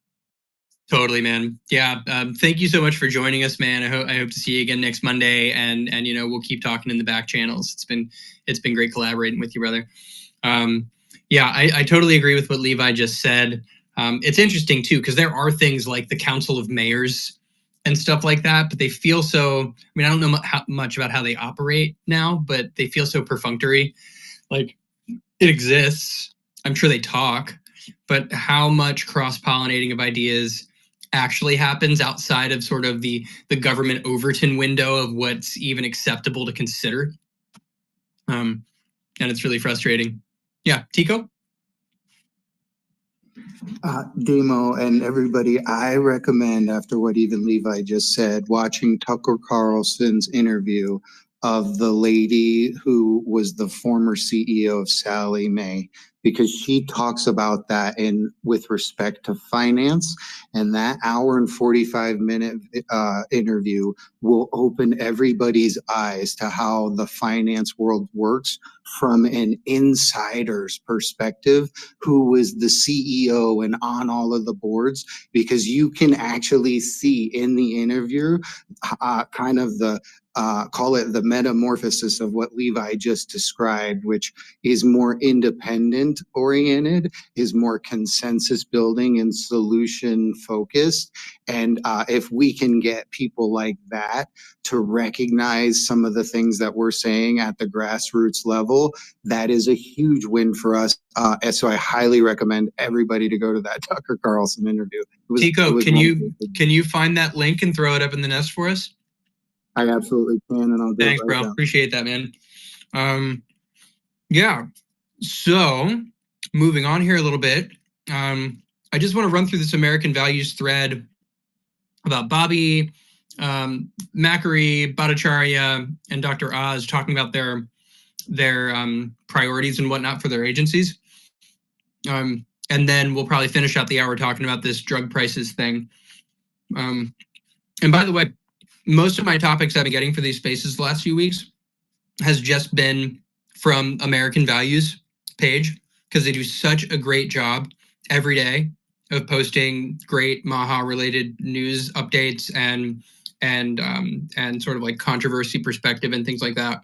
[SPEAKER 1] Totally, man. Yeah. Thank you so much for joining us, man. I hope to see you again next Monday, and we'll keep talking in the back channels. It's been great collaborating with you, brother. Yeah, I totally agree with what Levi just said. It's interesting too, because there are things like the Council of Mayors and stuff like that, but they feel so, I don't know much about how they operate now, but they feel so perfunctory. Like, it exists. I'm sure they talk, but how much cross-pollinating of ideas actually happens outside of sort of the government Overton window of what's even acceptable to consider. And it's really frustrating. Yeah, Tico?
[SPEAKER 7] Damo and everybody, I recommend, after what even Levi just said, watching Tucker Carlson's interview of the lady who was the former CEO of Sallie Mae, because she talks about that with respect to finance, and that hour and 45-minute interview will open everybody's eyes to how the finance world works from an insider's perspective, who is the CEO and on all of the boards, because you can actually see in the interview kind of the call it the metamorphosis of what Levi just described, which is more independent oriented, is more consensus building and solution focused. And if we can get people like that to recognize some of the things that we're saying at the grassroots level, that is a huge win for us. And so I highly recommend everybody to go to that Tucker Carlson interview.
[SPEAKER 1] Tico, can you find that link and throw it up in the nest for us?
[SPEAKER 7] I absolutely can, and I'll do
[SPEAKER 1] Thanks,
[SPEAKER 7] it right
[SPEAKER 1] bro.
[SPEAKER 7] now.
[SPEAKER 1] Appreciate that, man. Yeah. So moving on here a little bit, I just want to run through this American values thread about Bobby, Macri, Bhattacharya, and Dr. Oz talking about their priorities and whatnot for their agencies. And then we'll probably finish out the hour talking about this drug prices thing. And by the way, most of my topics I've been getting for these spaces the last few weeks has just been from American Values page, because they do such a great job every day of posting great MAHA related news updates and sort of like controversy perspective and things like that.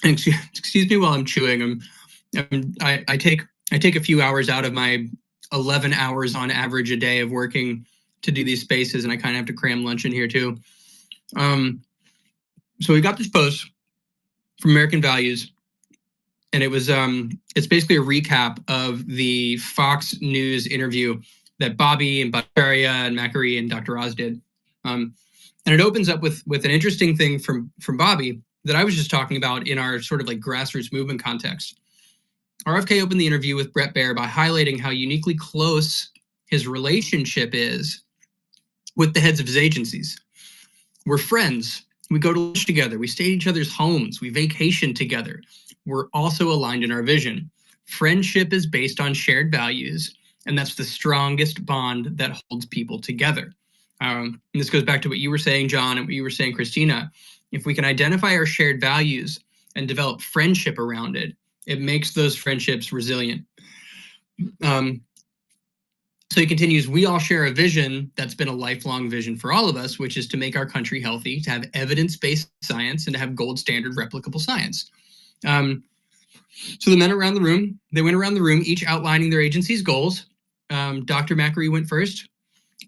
[SPEAKER 1] Excuse me while I'm chewing. I take a few hours out of my 11 hours on average a day of working to do these spaces, and I kind of have to cram lunch in here too. So we got this post from American Values, and it was it's basically a recap of the Fox News interview that Bobby and Bhattacharya and Macri and Dr. Oz did. And it opens up with an interesting thing from Bobby that I was just talking about in our sort of like grassroots movement context. RFK opened the interview with Bret Baier by highlighting how uniquely close his relationship is with the heads of his agencies. We're friends. We go to lunch together. We stay at each other's homes. We vacation together. We're also aligned in our vision. Friendship is based on shared values, and that's the strongest bond that holds people together. And this goes back to what you were saying, John, and what you were saying, Christina. If we can identify our shared values and develop friendship around it, it makes those friendships resilient. So he continues, we all share a vision that's been a lifelong vision for all of us, which is to make our country healthy, to have evidence-based science, and to have gold standard replicable science. So the men around the room, they went around the room, each outlining their agency's goals. Dr. Macri went first.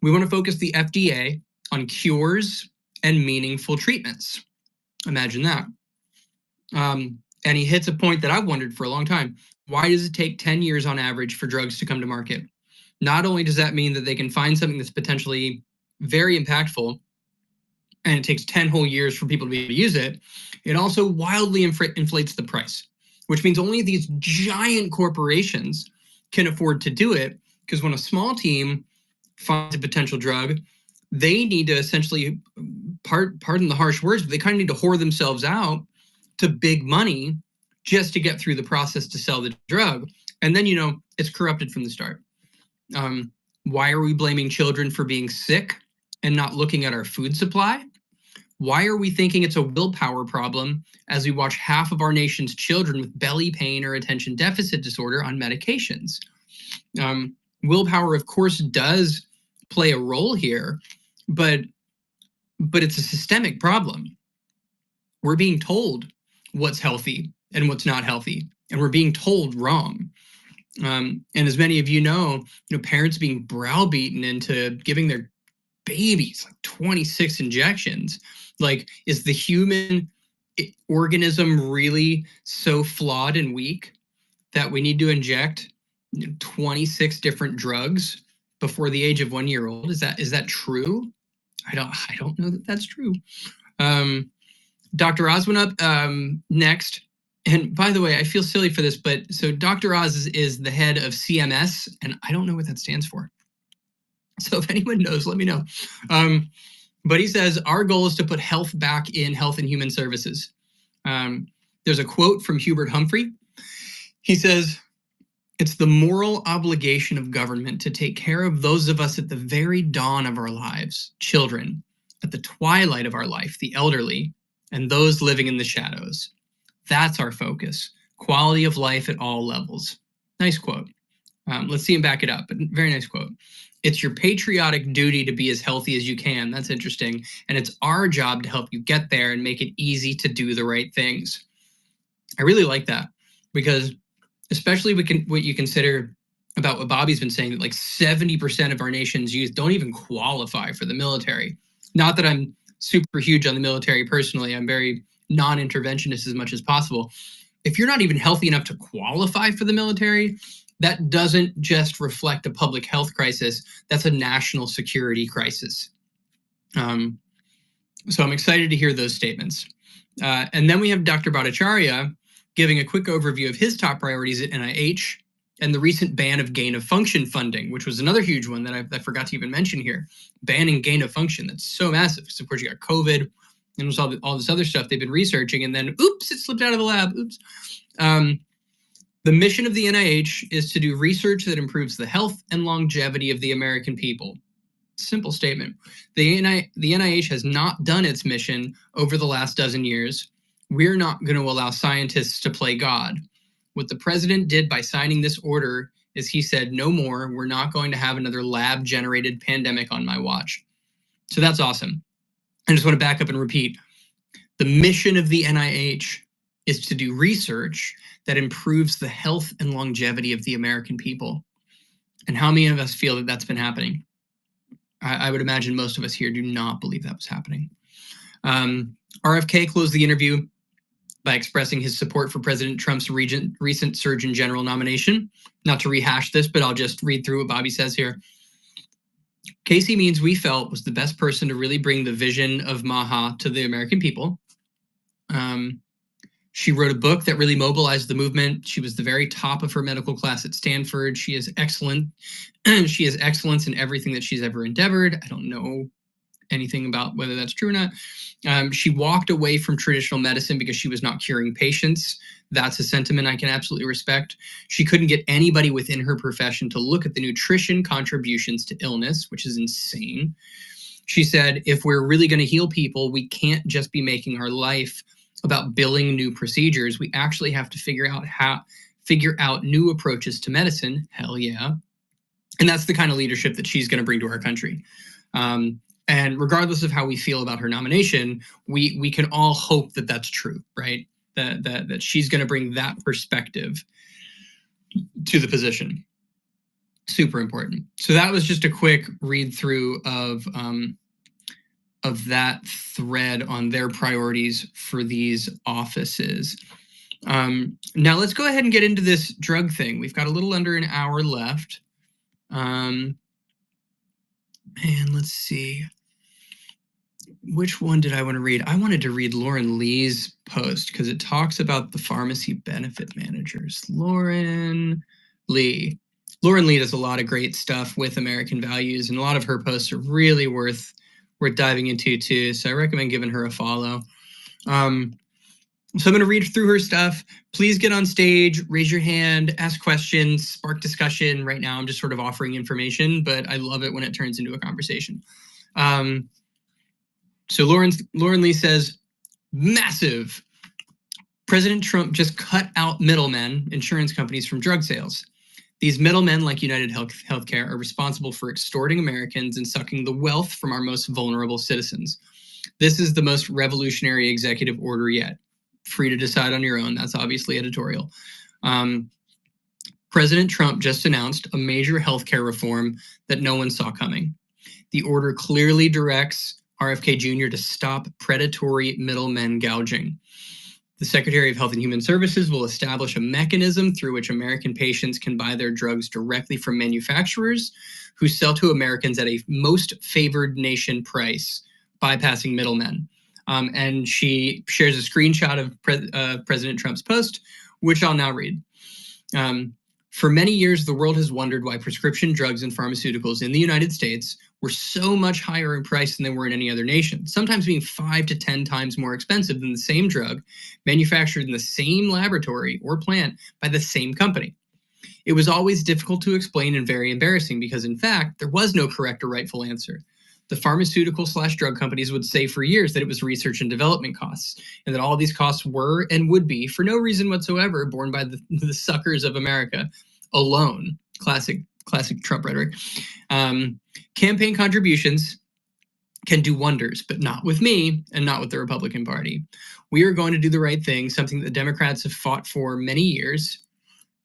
[SPEAKER 1] We want to focus the FDA on cures and meaningful treatments. Imagine that. And he hits a point that I've wondered for a long time. Why does it take 10 years on average for drugs to come to market? Not only does that mean that they can find something that's potentially very impactful, and it takes 10 whole years for people to be able to use it, it also wildly inflates the price, which means only these giant corporations can afford to do it, because when a small team finds a potential drug, they need to essentially, pardon the harsh words, but they kind of need to whore themselves out to big money just to get through the process to sell the drug. And then, it's corrupted from the start. Why are we blaming children for being sick and not looking at our food supply? Why are we thinking it's a willpower problem as we watch half of our nation's children with belly pain or attention deficit disorder on medications? Willpower, of course, does play a role here, but it's a systemic problem. We're being told what's healthy and what's not healthy, and we're being told wrong. And as many of you know, parents being browbeaten into giving their babies like 26 injections. Like, is the human organism really so flawed and weak that we need to inject 26 different drugs before the age of 1 year old? Is that true? I don't know that that's true. Dr. Oz went up next. And by the way, I feel silly for this, but so Dr. Oz is the head of CMS, and I don't know what that stands for. So if anyone knows, let me know. But he says, our goal is to put health back in Health and Human Services. There's a quote from Hubert Humphrey. He says, it's the moral obligation of government to take care of those of us at the very dawn of our lives, children, at the twilight of our life, the elderly, and those living in the shadows. That's our focus. Quality of life at all levels. Nice quote. Let's see him back it up, but very nice quote. It's your patriotic duty to be as healthy as you can. That's interesting. And it's our job to help you get there and make it easy to do the right things. I really like that, because especially what you consider about what Bobby's been saying, that like 70% of our nation's youth don't even qualify for the military. Not that I'm super huge on the military personally. I'm very non-interventionist as much as possible. If you're not even healthy enough to qualify for the military, that doesn't just reflect a public health crisis. That's a national security crisis. So I'm excited to hear those statements. And then we have Dr. Bhattacharya giving a quick overview of his top priorities at NIH and the recent ban of gain-of-function funding, which was another huge one that I forgot to even mention here. Banning gain-of-function, that's so massive. Because of course you got COVID, and there's all this other stuff they've been researching, and then, oops, it slipped out of the lab, oops. The mission of the NIH is to do research that improves the health and longevity of the American people. Simple statement. The NIH has not done its mission over the last dozen years. We're not going to allow scientists to play God. What the president did by signing this order is he said, no more, we're not going to have another lab-generated pandemic on my watch. So that's awesome. I just want to back up and repeat. The mission of the NIH is to do research that improves the health and longevity of the American people. And how many of us feel that that's been happening? I would imagine most of us here do not believe that was happening. RFK closed the interview by expressing his support for President Trump's recent Surgeon General nomination. Not to rehash this, but I'll just read through what Bobby says here. Casey Means, we felt, was the best person to really bring the vision of MAHA to the American people. She wrote a book that really mobilized the movement. She was the very top of her medical class at Stanford. She is excellent. She has excellence in everything that she's ever endeavored. I don't know anything about whether that's true or not. She walked away from traditional medicine because she was not curing patients. That's a sentiment I can absolutely respect. She couldn't get anybody within her profession to look at the nutrition contributions to illness, which is insane. She said, if we're really going to heal people, we can't just be making our life about billing new procedures. We actually have to figure out new approaches to medicine. Hell yeah. And that's the kind of leadership that she's going to bring to our country. And regardless of how we feel about her nomination, we can all hope that that's true, right? That she's going to bring that perspective to the position. Super important. So that was just a quick read through of of that thread on their priorities for these offices. Now let's go ahead and get into this drug thing. We've got a little under an hour left. And let's see. Which one did I want to read? I wanted to read Lauren Lee's post because it talks about the pharmacy benefit managers. Lauren Lee does a lot of great stuff with American values, and a lot of her posts are really worth diving into too. So I recommend giving her a follow. So I'm going to read through her stuff. Please get on stage, raise your hand, ask questions, spark discussion. Right now, I'm just sort of offering information, but I love it when it turns into a conversation. So Lauren Lee says, massive. President Trump just cut out middlemen, insurance companies, from drug sales. These middlemen, like United Healthcare, are responsible for extorting Americans and sucking the wealth from our most vulnerable citizens. This is the most revolutionary executive order yet. Free to decide on your own. That's obviously editorial. President Trump just announced a major healthcare reform that no one saw coming. The order clearly directs RFK Jr. to stop predatory middlemen gouging. The Secretary of Health and Human Services will establish a mechanism through which American patients can buy their drugs directly from manufacturers who sell to Americans at a most favored nation price, bypassing middlemen. And she shares a screenshot of President Trump's post, which I'll now read. For many years, the world has wondered why prescription drugs and pharmaceuticals in the United States were so much higher in price than they were in any other nation, sometimes being 5 to 10 times more expensive than the same drug manufactured in the same laboratory or plant by the same company. It was always difficult to explain and very embarrassing because, in fact, there was no correct or rightful answer. The pharmaceutical/drug companies would say for years that it was research and development costs, and that all these costs were and would be, for no reason whatsoever, borne by the suckers of America alone. Classic Trump rhetoric. Campaign contributions can do wonders, but not with me and not with the Republican Party. We are going to do the right thing, something that the Democrats have fought for many years.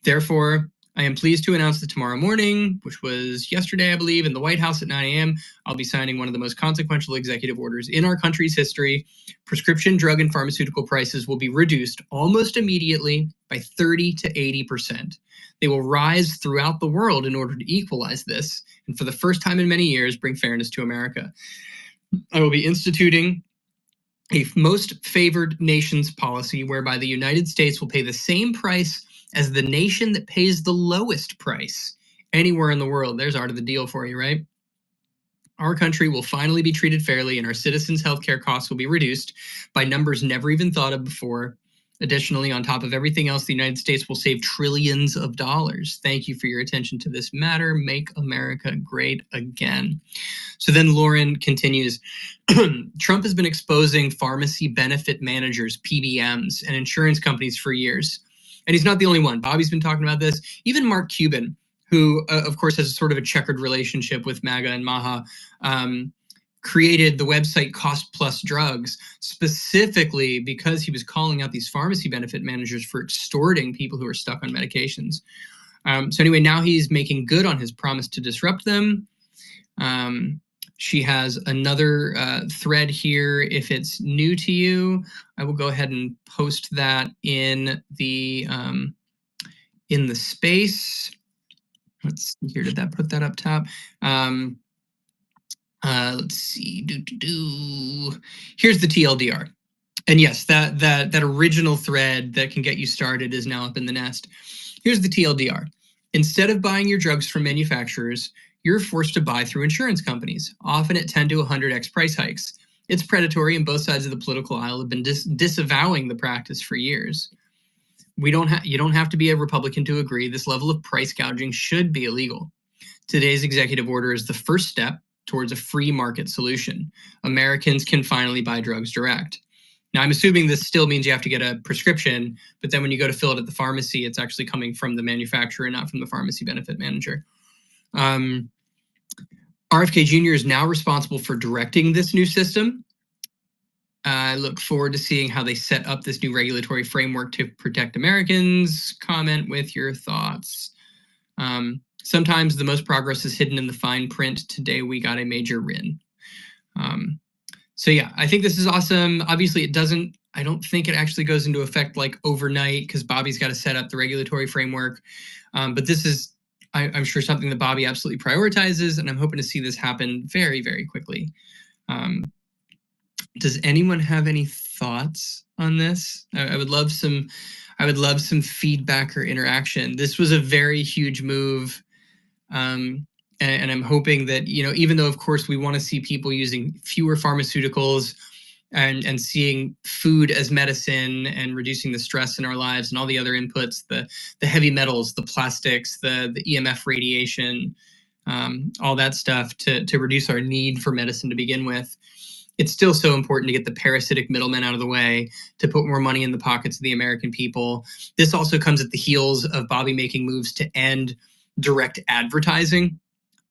[SPEAKER 1] Therefore, I am pleased to announce that tomorrow morning, which was yesterday, I believe, in the White House at 9 a.m., I'll be signing one of the most consequential executive orders in our country's history. Prescription drug and pharmaceutical prices will be reduced almost immediately by 30 to 80%. They will rise throughout the world in order to equalize this, and for the first time in many years, bring fairness to America. I will be instituting a most favored nations policy whereby the United States will pay the same price as the nation that pays the lowest price anywhere in the world. There's art of the deal for you, right? Our country will finally be treated fairly, and our citizens' healthcare costs will be reduced by numbers never even thought of before. Additionally, on top of everything else, the United States will save trillions of dollars. Thank you for your attention to this matter. Make America great again. So then Lauren continues, Trump has been exposing pharmacy benefit managers, PBMs, and insurance companies for years. And he's not the only one. Bobby's been talking about this. Even Mark Cuban, who, of course, has sort of a checkered relationship with MAGA and MAHA, created the website Cost Plus Drugs specifically because he was calling out these pharmacy benefit managers for extorting people who are stuck on medications. So anyway, now he's making good on his promise to disrupt them. She has another thread here. If it's new to you, I will go ahead and post that in the space. Let's see here. Did that put that up top? Let's see. Here's the TLDR. And yes, that original thread that can get you started is now up in the nest. Here's the TLDR. Instead of buying your drugs from manufacturers, you're forced to buy through insurance companies, often at 10 to 100x price hikes. It's predatory, and both sides of the political aisle have been disavowing the practice for years. You don't have to be a Republican to agree this level of price gouging should be illegal. Today's executive order is the first step towards a free market solution. Americans can finally buy drugs direct. Now, I'm assuming this still means you have to get a prescription, but then when you go to fill it at the pharmacy, it's actually coming from the manufacturer, not from the pharmacy benefit manager. RFK Jr. is now responsible for directing this new system. I look forward to seeing how they set up this new regulatory framework to protect Americans. Comment with your thoughts. Sometimes the most progress is hidden in the fine print. Today we got a major win. So yeah, I think this is awesome. Obviously, I don't think it actually goes into effect like overnight because Bobby's got to set up the regulatory framework. But this is, I'm sure, something that Bobby absolutely prioritizes, and I'm hoping to see this happen very, very quickly. Does anyone have any thoughts on this? I would love some feedback or interaction. This was a very huge move. And I'm hoping that, even though, of course, we want to see people using fewer pharmaceuticals and seeing food as medicine and reducing the stress in our lives and all the other inputs, the heavy metals, the plastics, the EMF radiation, all that stuff to reduce our need for medicine to begin with. It's still so important to get the parasitic middlemen out of the way, to put more money in the pockets of the American people. This also comes at the heels of Bobby making moves to end direct advertising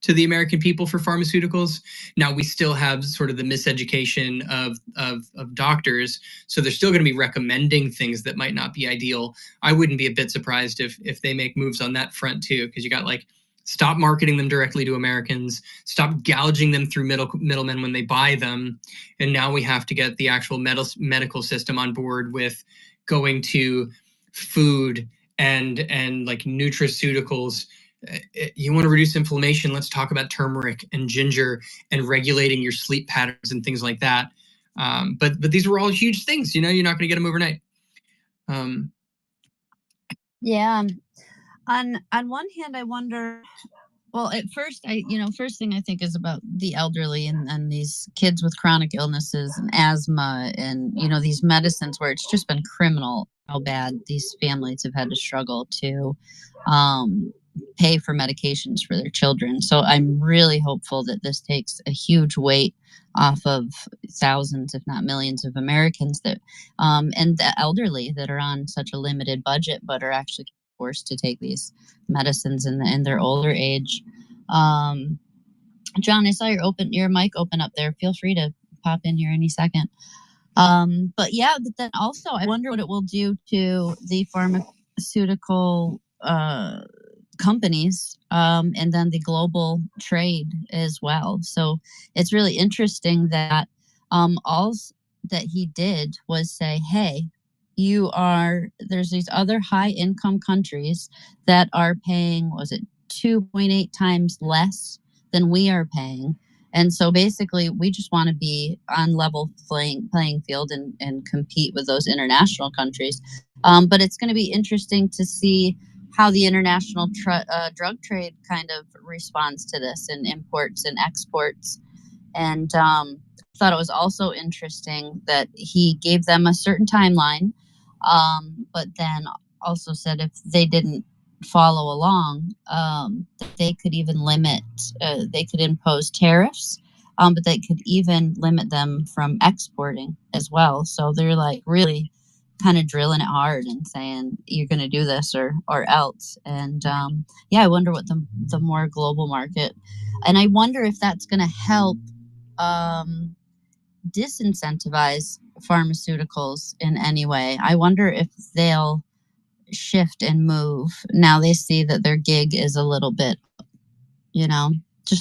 [SPEAKER 1] to the American people for pharmaceuticals. Now, we still have sort of the miseducation of doctors, so they're still going to be recommending things that might not be ideal. I wouldn't be a bit surprised if they make moves on that front too, because you got like, stop marketing them directly to Americans, stop gouging them through middlemen when they buy them, and now we have to get the actual medical system on board with going to food and like nutraceuticals. You want to reduce inflammation, let's talk about turmeric and ginger and regulating your sleep patterns and things like that. But these were all huge things. You're not going to get them overnight.
[SPEAKER 4] Yeah. On one hand, I wonder, well, at first, first thing I think is about the elderly and these kids with chronic illnesses and asthma and, these medicines where it's just been criminal how bad these families have had to struggle to pay for medications for their children. So I'm really hopeful that this takes a huge weight off of thousands, if not millions, of Americans that and the elderly that are on such a limited budget but are actually forced to take these medicines in their older age. John, I saw your mic open up there. Feel free to pop in here any second. But yeah, but then also I wonder what it will do to the pharmaceutical companies and then the global trade as well. So it's really interesting that all that he did was say, hey, there's these other high income countries that are paying, 2.8 times less than we are paying. And so basically we just want to be on level playing field and compete with those international countries. But it's going to be interesting to see how the international drug trade kind of responds to this and imports and exports. And thought it was also interesting that he gave them a certain timeline, but then also said if they didn't follow along, they could even they could impose tariffs, but they could even limit them from exporting as well. So they're like really kind of drilling it hard and saying you're going to do this or else. And I wonder what the more global market, and I wonder if that's going to help disincentivize pharmaceuticals in any way. I wonder if they'll shift and move now they see that their gig is a little bit,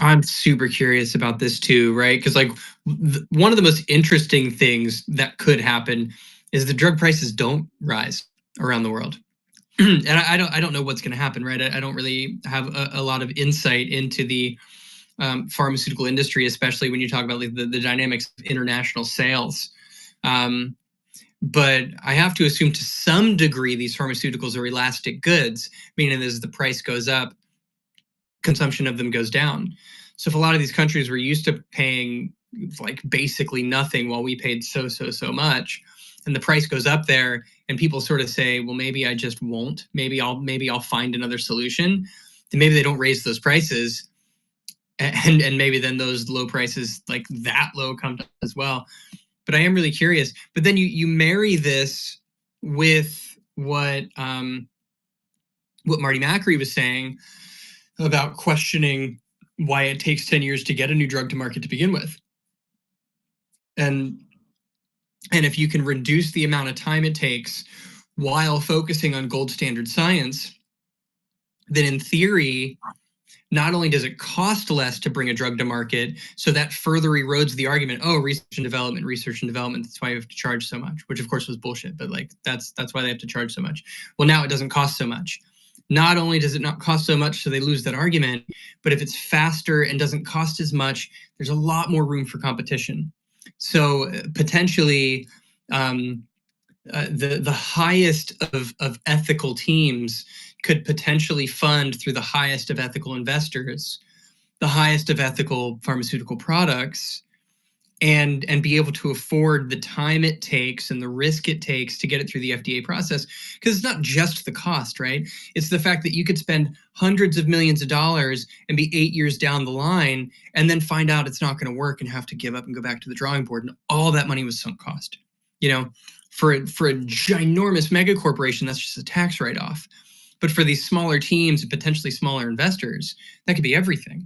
[SPEAKER 1] I'm super curious about this too, right? Because like one of the most interesting things that could happen is the drug prices don't rise around the world. And I don't know what's going to happen, right? I don't really have a lot of insight into the pharmaceutical industry, especially when you talk about like the dynamics of international sales. But I have to assume to some degree these pharmaceuticals are elastic goods, meaning as the price goes up, consumption of them goes down. So if a lot of these countries were used to paying like basically nothing while we paid so much, and the price goes up there and people sort of say, well, maybe I just won't, maybe I'll find another solution, then maybe they don't raise those prices. And maybe then those low prices like that low come down as well. But I am really curious. But then you marry this with what Marty Macri was saying about questioning why it takes 10 years to get a new drug to market to begin with. And if you can reduce the amount of time it takes while focusing on gold standard science, then in theory, not only does it cost less to bring a drug to market, so that further erodes the argument, oh, research and development, that's why you have to charge so much, which of course was bullshit, but like that's why they have to charge so much. Well, now it doesn't cost so much. Not only does it not cost so much, so they lose that argument, but if it's faster and doesn't cost as much, there's a lot more room for competition. So potentially, the highest of ethical teams could potentially fund through the highest of ethical investors, the highest of ethical pharmaceutical products, and be able to afford the time it takes and the risk it takes to get it through the FDA process. Because it's not just the cost, right? It's the fact that you could spend hundreds of millions of dollars and be 8 years down the line and then find out it's not going to work and have to give up and go back to the drawing board. And all that money was sunk cost. You know, for a ginormous mega corporation, that's just a tax write-off. But for these smaller teams and potentially smaller investors, that could be everything.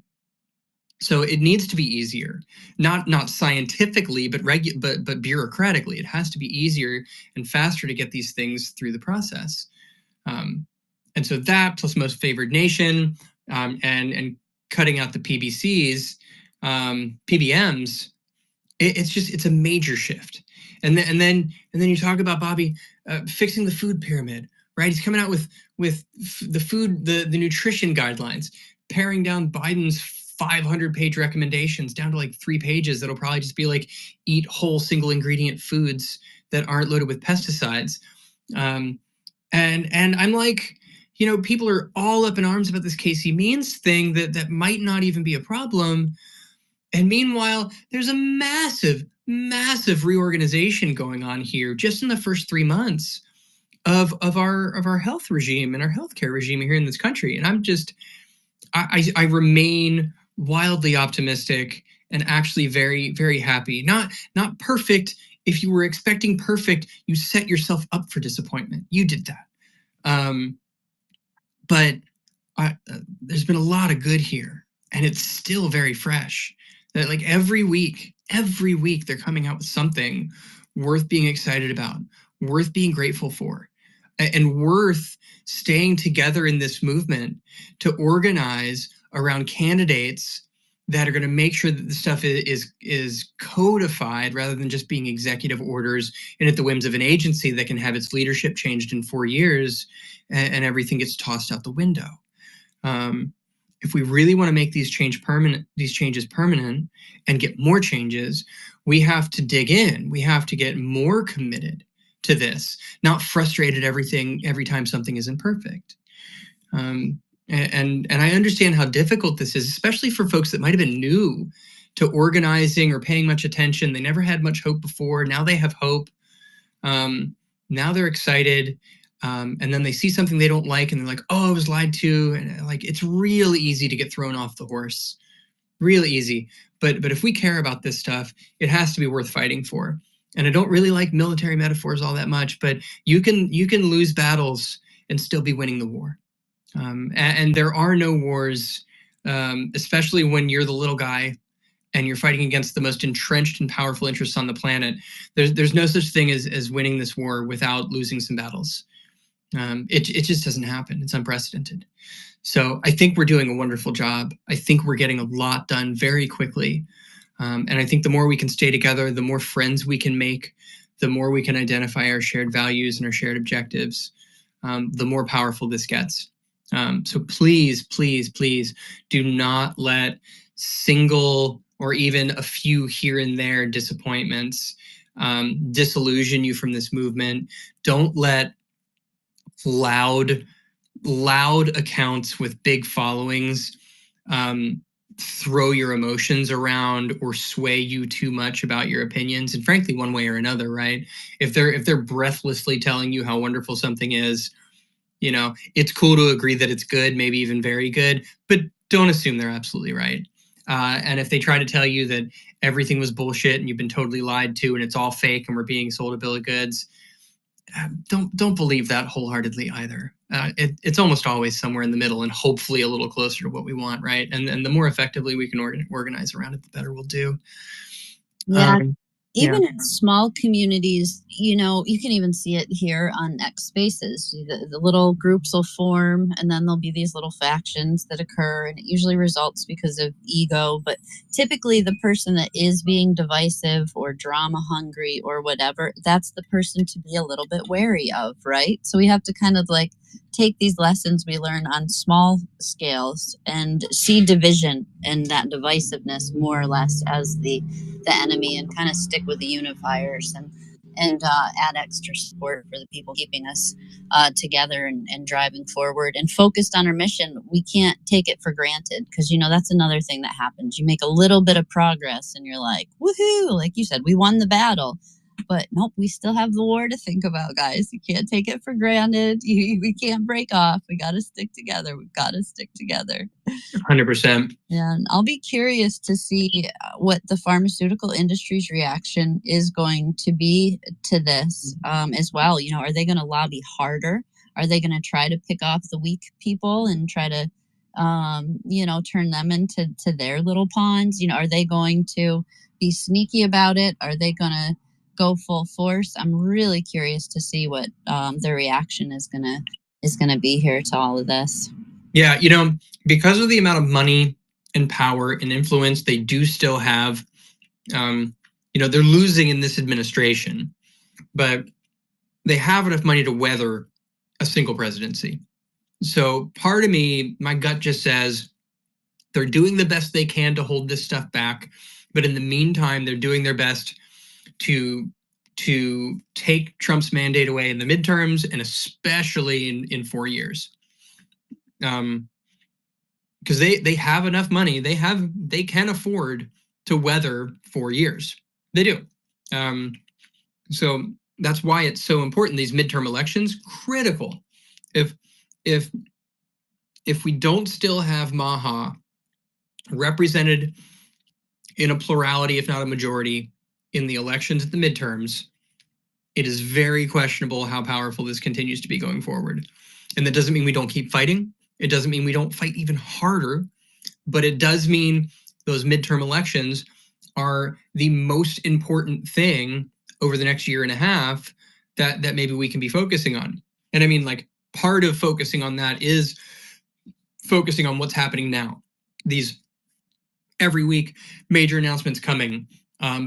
[SPEAKER 1] So it needs to be easier, not scientifically, but bureaucratically. It has to be easier and faster to get these things through the process. And so that plus most favored nation and cutting out the PBCs, PBMs, it's a major shift. And then you talk about Bobby fixing the food pyramid, right? He's coming out with the nutrition guidelines, paring down Biden's 500-page recommendations down to like 3 pages. That'll probably just be like, eat whole single ingredient foods that aren't loaded with pesticides. And I'm like, you know, people are all up in arms about this Casey Means thing that might not even be a problem. And meanwhile, there's a massive reorganization going on here just in the first 3 months of our health regime and our healthcare regime here in this country. And I'm just, I remain wildly optimistic and actually very, very happy. Not perfect. If you were expecting perfect, you set yourself up for disappointment. You did that. But there's been a lot of good here, and it's still very fresh. That like every week they're coming out with something worth being excited about, worth being grateful for, and worth staying together in this movement to organize around candidates that are going to make sure that the stuff is codified rather than just being executive orders and at the whims of an agency that can have its leadership changed in 4 years and everything gets tossed out the window. If we really want to make these changes permanent and get more changes, we have to dig in. We have to get more committed to this, not frustrated every time something isn't perfect. And I understand how difficult this is, especially for folks that might have been new to organizing or paying much attention. They never had much hope before. Now they have hope. Now they're excited. And then they see something they don't like and they're like, oh, I was lied to. And like, it's real easy to get thrown off the horse. Real easy. But if we care about this stuff, it has to be worth fighting for. And I don't really like military metaphors all that much, but you can lose battles and still be winning the war. And there are no wars, especially when you're the little guy and you're fighting against the most entrenched and powerful interests on the planet. There's no such thing as winning this war without losing some battles. It just doesn't happen. It's unprecedented. So I think we're doing a wonderful job. I think we're getting a lot done very quickly. And I think the more we can stay together, the more friends we can make, the more we can identify our shared values and our shared objectives, the more powerful this gets. So please, please, please do not let single or even a few here and there disappointments disillusion you from this movement. Don't let loud accounts with big followings throw your emotions around or sway you too much about your opinions. And frankly, one way or another, right? If they're breathlessly telling you how wonderful something is, you know, it's cool to agree that it's good, maybe even very good, but don't assume they're absolutely right. And if they try to tell you that everything was bullshit and you've been totally lied to and it's all fake and we're being sold a bill of goods, don't believe that wholeheartedly either. It's almost always somewhere in the middle and hopefully a little closer to what we want, right? And the more effectively we can organize around it, the better we'll do.
[SPEAKER 4] Yeah. even in small communities, you know, you can even see it here on XSpaces. The little groups will form, and then there'll be these little factions that occur, and it usually results because of ego. But typically, the person that is being divisive or drama hungry or whatever, that's the person to be a little bit wary of, right? So we have to kind of like take these lessons we learn on small scales and see division and that divisiveness more or less as the enemy, and kind of stick with the unifiers and add extra support for the people keeping us together and driving forward and focused on our mission. We can't take it for granted, because, you know, that's another thing that happens. You make a little bit of progress and you're like, woohoo, like you said, we won the battle. But nope, we still have the war to think about, guys. You can't take it for granted. We can't break off. We got to stick together. We've got to stick together.
[SPEAKER 1] 100%.
[SPEAKER 4] And I'll be curious to see what the pharmaceutical industry's reaction is going to be to this as well. You know, are they going to lobby harder? Are they going to try to pick off the weak people and try to, you know, turn them into their little pawns? You know, are they going to be sneaky about it? Are they going to go full force? I'm really curious to see what their reaction is gonna be here to all of this.
[SPEAKER 1] Yeah, you know, because of the amount of money and power and influence they do still have, you know, they're losing in this administration, but they have enough money to weather a single presidency. So part of me, my gut just says they're doing the best they can to hold this stuff back, but in the meantime, they're doing their best to take Trump's mandate away in the midterms, and especially in 4 years. Because they have enough money, they can afford to weather 4 years. They do. So that's why it's so important. These midterm elections, critical. If we don't still have MAHA represented in a plurality, if not a majority, in the elections at the midterms, it is very questionable how powerful this continues to be going forward. And that doesn't mean we don't keep fighting. It doesn't mean we don't fight even harder, but it does mean those midterm elections are the most important thing over the next year and a half that maybe we can be focusing on. And I mean, like, part of focusing on that is focusing on what's happening now. These every week, major announcements coming,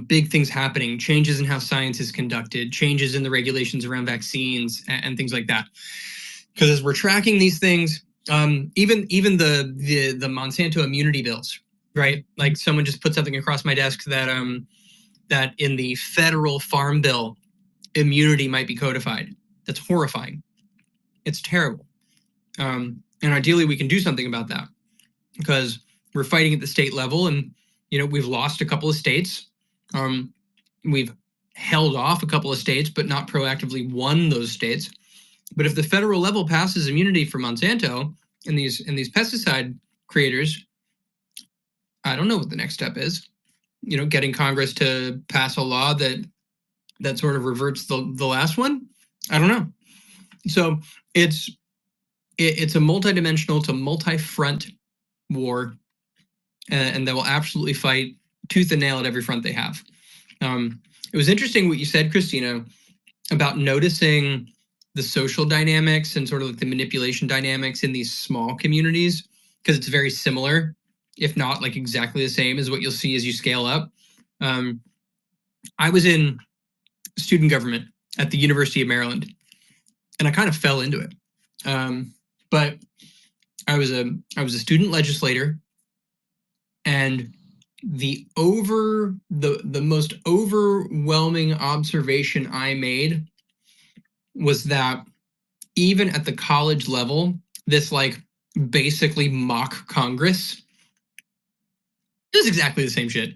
[SPEAKER 1] big things happening, changes in how science is conducted, changes in the regulations around vaccines and things like that. Because as we're tracking these things, even the Monsanto immunity bills, right? Like, someone just put something across my desk that that in the federal farm bill, immunity might be codified. That's horrifying. It's terrible. And ideally, we can do something about that, because we're fighting at the state level, and, you know, we've lost a couple of states. We've held off a couple of states, but not proactively won those states. But if the federal level passes immunity for Monsanto and these pesticide creators, I don't know what the next step is. You know, getting Congress to pass a law that sort of reverts the last one. I don't know. So it's a multidimensional to multi-front war, and they will absolutely fight tooth and nail at every front they have. It was interesting what you said, Christina, about noticing the social dynamics and sort of like the manipulation dynamics in these small communities, because it's very similar, if not like exactly the same as what you'll see as you scale up. I was in student government at the University of Maryland, and I kind of fell into it. But I was a student legislator, and the most overwhelming observation I made was that even at the college level, this like basically mock Congress is exactly the same shit.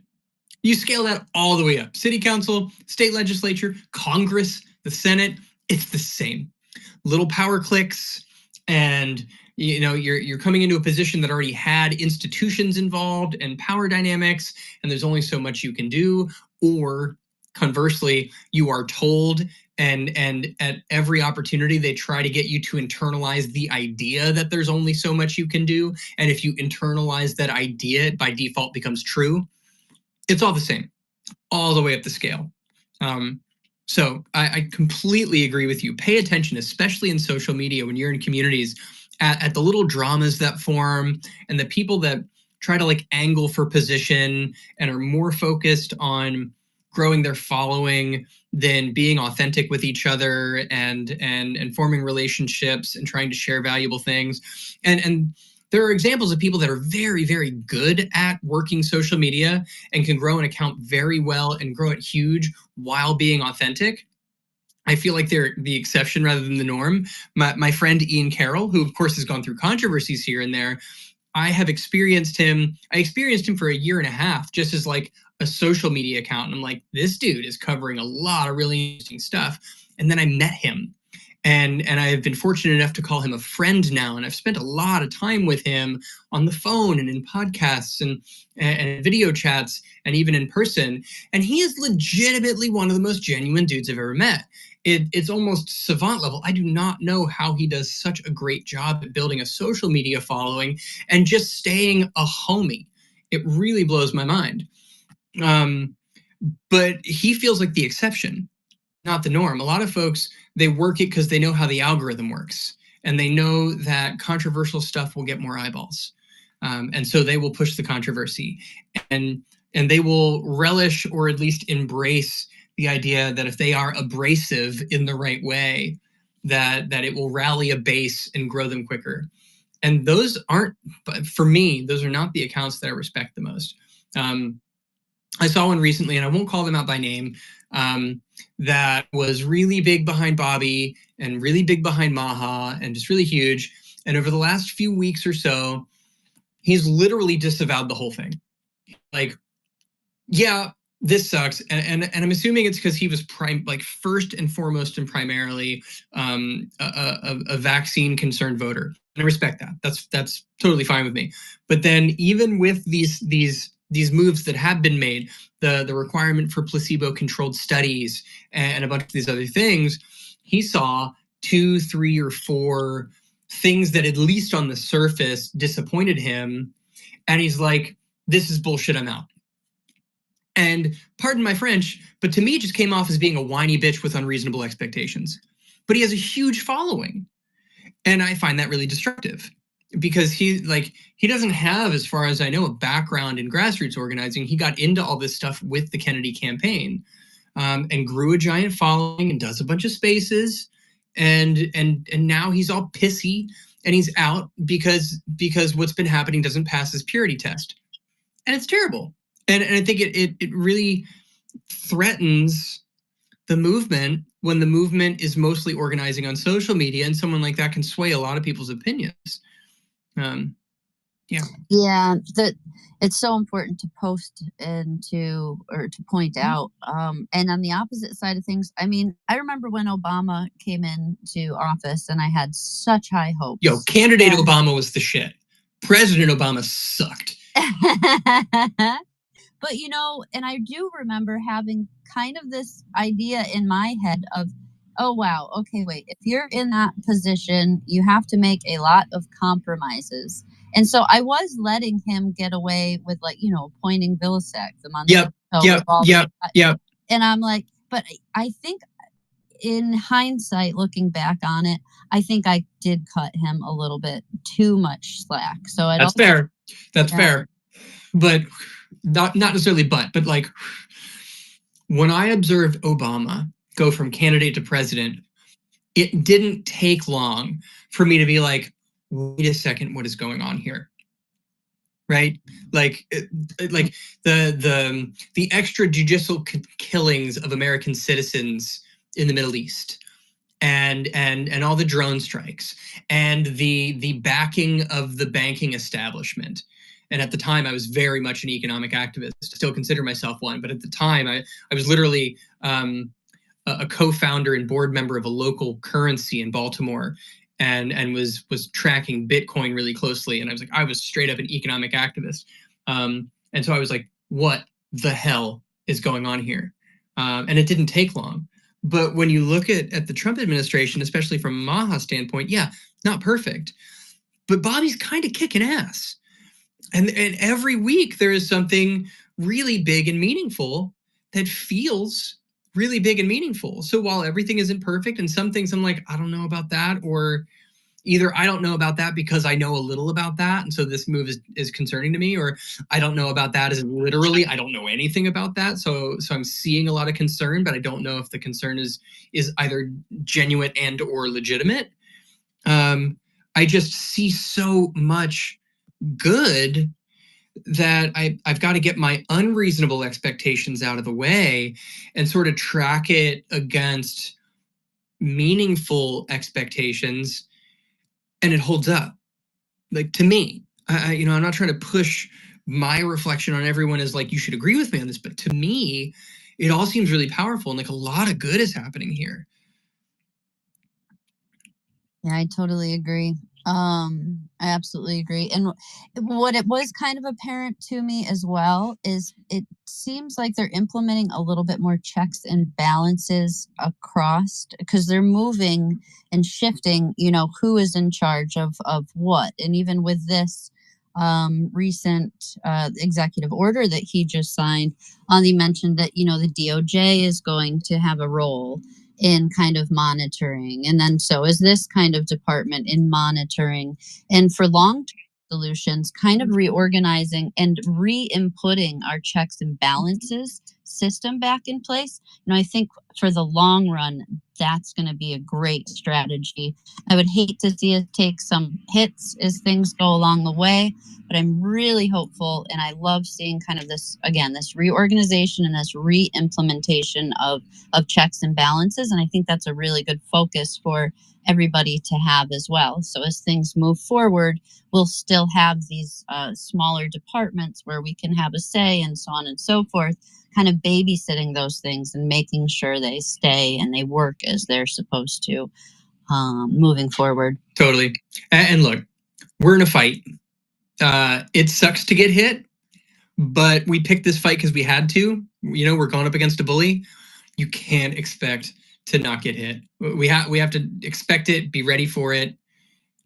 [SPEAKER 1] You scale that all the way up. City council, state legislature, Congress, the Senate, it's the same. Little power cliques, and you know, you're coming into a position that already had institutions involved and power dynamics, and there's only so much you can do. Or conversely, you are told, and at every opportunity they try to get you to internalize the idea that there's only so much you can do, and if you internalize that idea, it by default becomes true. It's all the same, all the way up the scale. So I completely agree with you. Pay attention, especially in social media when you're in communities, at the little dramas that form and the people that try to like angle for position and are more focused on growing their following than being authentic with each other and forming relationships and trying to share valuable things. And there are examples of people that are very, very good at working social media and can grow an account very well and grow it huge while being authentic. I feel like they're the exception rather than the norm. My friend Ian Carroll, who of course has gone through controversies here and there, I experienced him for a year and a half just as like a social media account. And I'm like, this dude is covering a lot of really interesting stuff. And then I met him. And I've been fortunate enough to call him a friend now. And I've spent a lot of time with him on the phone and in podcasts and video chats and even in person. And he is legitimately one of the most genuine dudes I've ever met. It's almost savant level. I do not know how he does such a great job at building a social media following and just staying a homie. It really blows my mind. But he feels like the exception, not the norm. A lot of folks, they work it because they know how the algorithm works and they know that controversial stuff will get more eyeballs. And so they will push the controversy and they will relish or at least embrace the idea that if they are abrasive in the right way, that it will rally a base and grow them quicker. And those aren't, for me, those are not the accounts that I respect the most. I saw one recently, and I won't call them out by name, that was really big behind Bobby and really big behind Maha and just really huge. And over the last few weeks or so, he's literally disavowed the whole thing. Like, yeah, this sucks. And I'm assuming it's because he was first and foremost and primarily a vaccine concerned voter. And I respect that. That's totally fine with me. But then even with these moves that have been made, the requirement for placebo-controlled studies and a bunch of these other things, he saw 2, 3, or 4 things that at least on the surface disappointed him. And he's like, this is bullshit, I'm out. And pardon my French, but to me it just came off as being a whiny bitch with unreasonable expectations. But he has a huge following. And I find that really destructive because he doesn't have, as far as I know, a background in grassroots organizing. He got into all this stuff with the Kennedy campaign and grew a giant following and does a bunch of spaces. And now he's all pissy and he's out because what's been happening doesn't pass his purity test. And it's terrible. And I think it really threatens the movement when the movement is mostly organizing on social media, and someone like that can sway a lot of people's opinions.
[SPEAKER 4] Yeah, it's so important to post and to point out. And on the opposite side of things, I mean, I remember when Obama came into office and I had such high hopes.
[SPEAKER 1] Yo, candidate Obama was the shit. President Obama sucked.
[SPEAKER 4] But, and I do remember having kind of this idea in my head of, oh, wow, okay, wait, if you're in that position, you have to make a lot of compromises. And so I was letting him get away with, appointing Vilsack, the month.
[SPEAKER 1] Yep.
[SPEAKER 4] And I'm like, but I think in hindsight, looking back on it, I think I did cut him a little bit too much slack. So
[SPEAKER 1] That's fair. That's fair. But not necessarily but like when I observed Obama go from candidate to president, it didn't take long for me to be like, wait a second, what is going on here? Right? Like the extrajudicial killings of American citizens in the Middle East and all the drone strikes and the backing of the banking establishment. And at the time, I was very much an economic activist. I still consider myself one. But at the time, I was literally a co-founder and board member of a local currency in Baltimore and was tracking Bitcoin really closely. And I was straight up an economic activist. And so I was like, what the hell is going on here? And it didn't take long. But when you look at the Trump administration, especially from a MAHA standpoint, yeah, not perfect. But Bobby's kind of kicking ass. And every week there is something really big and meaningful that feels really big and meaningful. So while everything isn't perfect and some things I'm like, I don't know about that, or either I don't know about that because I know a little about that, and so this move is concerning to me, or I don't know about that as literally I don't know anything about that. So I'm seeing a lot of concern, but I don't know if the concern is either genuine and or legitimate. I just see so much good that I've got to get my unreasonable expectations out of the way and sort of track it against meaningful expectations, and it holds up. Like, to me, I'm not trying to push my reflection on everyone as like, you should agree with me on this, but to me, it all seems really powerful and like a lot of good is happening here.
[SPEAKER 4] Yeah, I totally agree. I absolutely agree. And what it was kind of apparent to me as well is it seems like they're implementing a little bit more checks and balances across, because they're moving and shifting, who is in charge of what. And even with this recent executive order that he just signed, he mentioned that, the DOJ is going to have a role in kind of monitoring. And then so is this kind of department in monitoring. And for long-term solutions, kind of reorganizing and re-inputting our checks and balances system back in place. I think for the long run, that's going to be a great strategy. I would hate to see it take some hits as things go along the way, but I'm really hopeful, and I love seeing kind of this, again, this reorganization and this re-implementation of checks and balances. And I think that's a really good focus for everybody to have as well. So as things move forward, we'll still have these smaller departments where we can have a say and so on and so forth, kind of babysitting those things and making sure they stay and they work as they're supposed to moving forward.
[SPEAKER 1] Totally. And look, we're in a fight. It sucks to get hit, but we picked this fight because we had to. We're going up against a bully. You can't expect to not get hit. We have to expect it, be ready for it,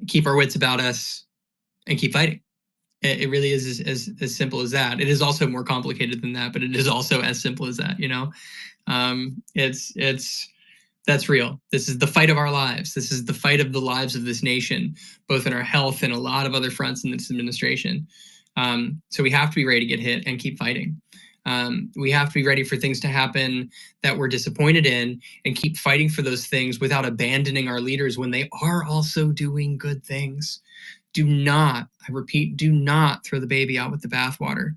[SPEAKER 1] keep our wits about us, and keep fighting. It really is as simple as that. It is also more complicated than that, but it is also as simple as that. That's real. This is the fight of our lives. This is the fight of the lives of this nation, both in our health and a lot of other fronts in this administration. So we have to be ready to get hit and keep fighting. We have to be ready for things to happen that we're disappointed in and keep fighting for those things without abandoning our leaders when they are also doing good things. Do not, I repeat, do not throw the baby out with the bathwater.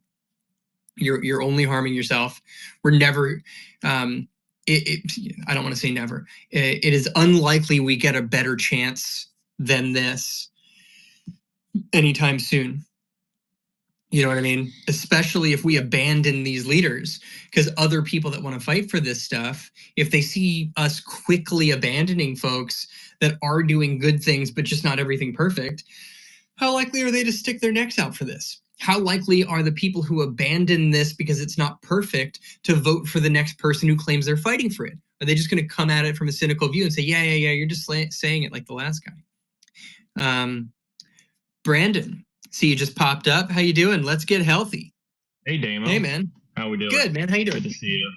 [SPEAKER 1] You're only harming yourself. We're never, I don't want to say never. It is unlikely we get a better chance than this anytime soon. You know what I mean? Especially if we abandon these leaders, because other people that want to fight for this stuff, if they see us quickly abandoning folks that are doing good things, but just not everything perfect, how likely are they to stick their necks out for this? How likely are the people who abandon this because it's not perfect to vote for the next person who claims they're fighting for it? Are they just going to come at it from a cynical view and say, yeah, you're just saying it like the last guy? Brandon, see you just popped up. How you doing? Let's get healthy.
[SPEAKER 8] Hey, Damo.
[SPEAKER 1] Hey, man.
[SPEAKER 8] How we doing?
[SPEAKER 1] Good, man. How you doing?
[SPEAKER 8] Good to see you.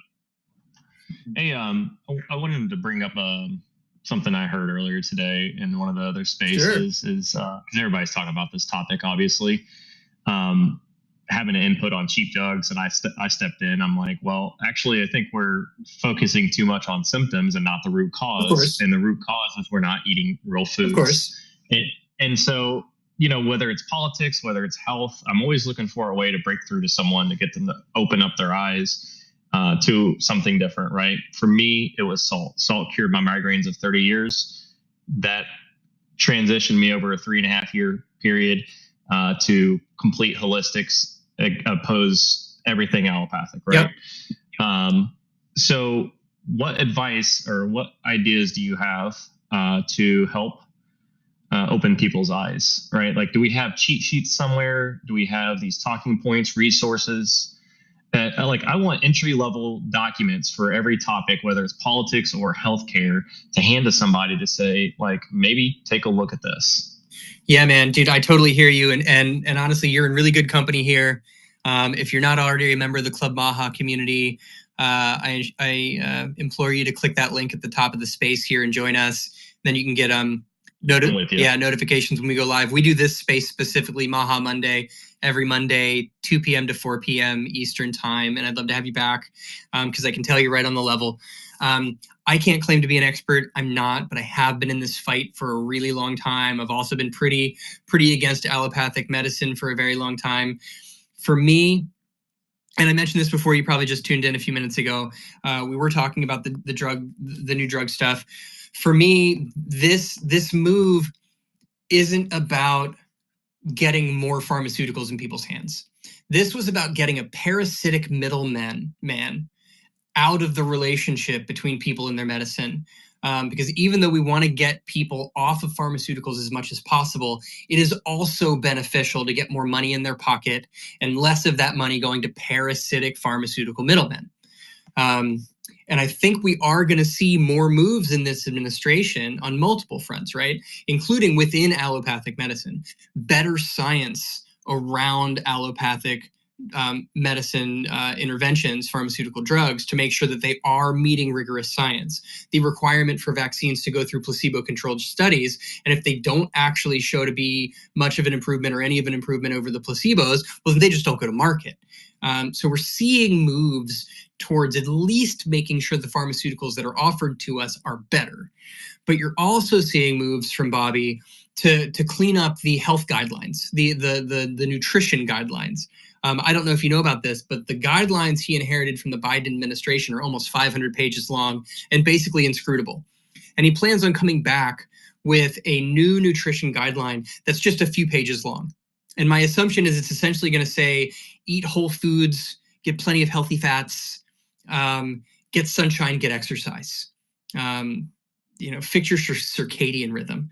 [SPEAKER 8] Hey, I wanted to bring up something I heard earlier today in one of the other spaces. Sure. Is because everybody's talking about this topic, obviously, having an input on cheap drugs, and I stepped in. I'm like, well, actually, I think we're focusing too much on symptoms and not the root cause. And the root cause is we're not eating real foods.
[SPEAKER 1] Of course.
[SPEAKER 8] And so, whether it's politics, whether it's health, I'm always looking for a way to break through to someone to get them to open up their eyes to something different, right? For me, it was salt. Salt cured my migraines of 30 years. That transitioned me over a 3.5-year period to complete holistics, oppose everything allopathic, right? Yep. So what advice or what ideas do you have to help open people's eyes, right? Like, do we have cheat sheets somewhere? Do we have these talking points, resources? I want entry-level documents for every topic, whether it's politics or healthcare, to hand to somebody to say, like, maybe take a look at this.
[SPEAKER 1] Yeah, man, dude, I totally hear you. And honestly, you're in really good company here. If you're not already a member of the Club MAHA community, I implore you to click that link at the top of the space here and join us. Then you can get notifications when we go live. We do this space specifically, MAHA Monday, every Monday, 2 p.m. to 4 p.m. Eastern time. And I'd love to have you back because I can tell you right on the level. I can't claim to be an expert. I'm not, but I have been in this fight for a really long time. I've also been pretty against allopathic medicine for a very long time. For me, and I mentioned this before, you probably just tuned in a few minutes ago. We were talking about the new drug stuff. For me, this move isn't about getting more pharmaceuticals in people's hands. This was about getting a parasitic middleman out of the relationship between people and their medicine. Because even though we want to get people off of pharmaceuticals as much as possible, it is also beneficial to get more money in their pocket and less of that money going to parasitic pharmaceutical middlemen. And I think we are going to see more moves in this administration on multiple fronts, right? Including within allopathic medicine, better science around allopathic medicine interventions, pharmaceutical drugs, to make sure that they are meeting rigorous science. The requirement for vaccines to go through placebo-controlled studies, and if they don't actually show to be much of an improvement or any of an improvement over the placebos, well, then they just don't go to market. So we're seeing moves towards at least making sure the pharmaceuticals that are offered to us are better. But you're also seeing moves from Bobby to clean up the health guidelines, the nutrition guidelines. I don't know if you know about this, but the guidelines he inherited from the Biden administration are almost 500 pages long and basically inscrutable. And he plans on coming back with a new nutrition guideline that's just a few pages long. And my assumption is it's essentially going to say, eat whole foods, get plenty of healthy fats, get sunshine, get exercise, fix your circadian rhythm.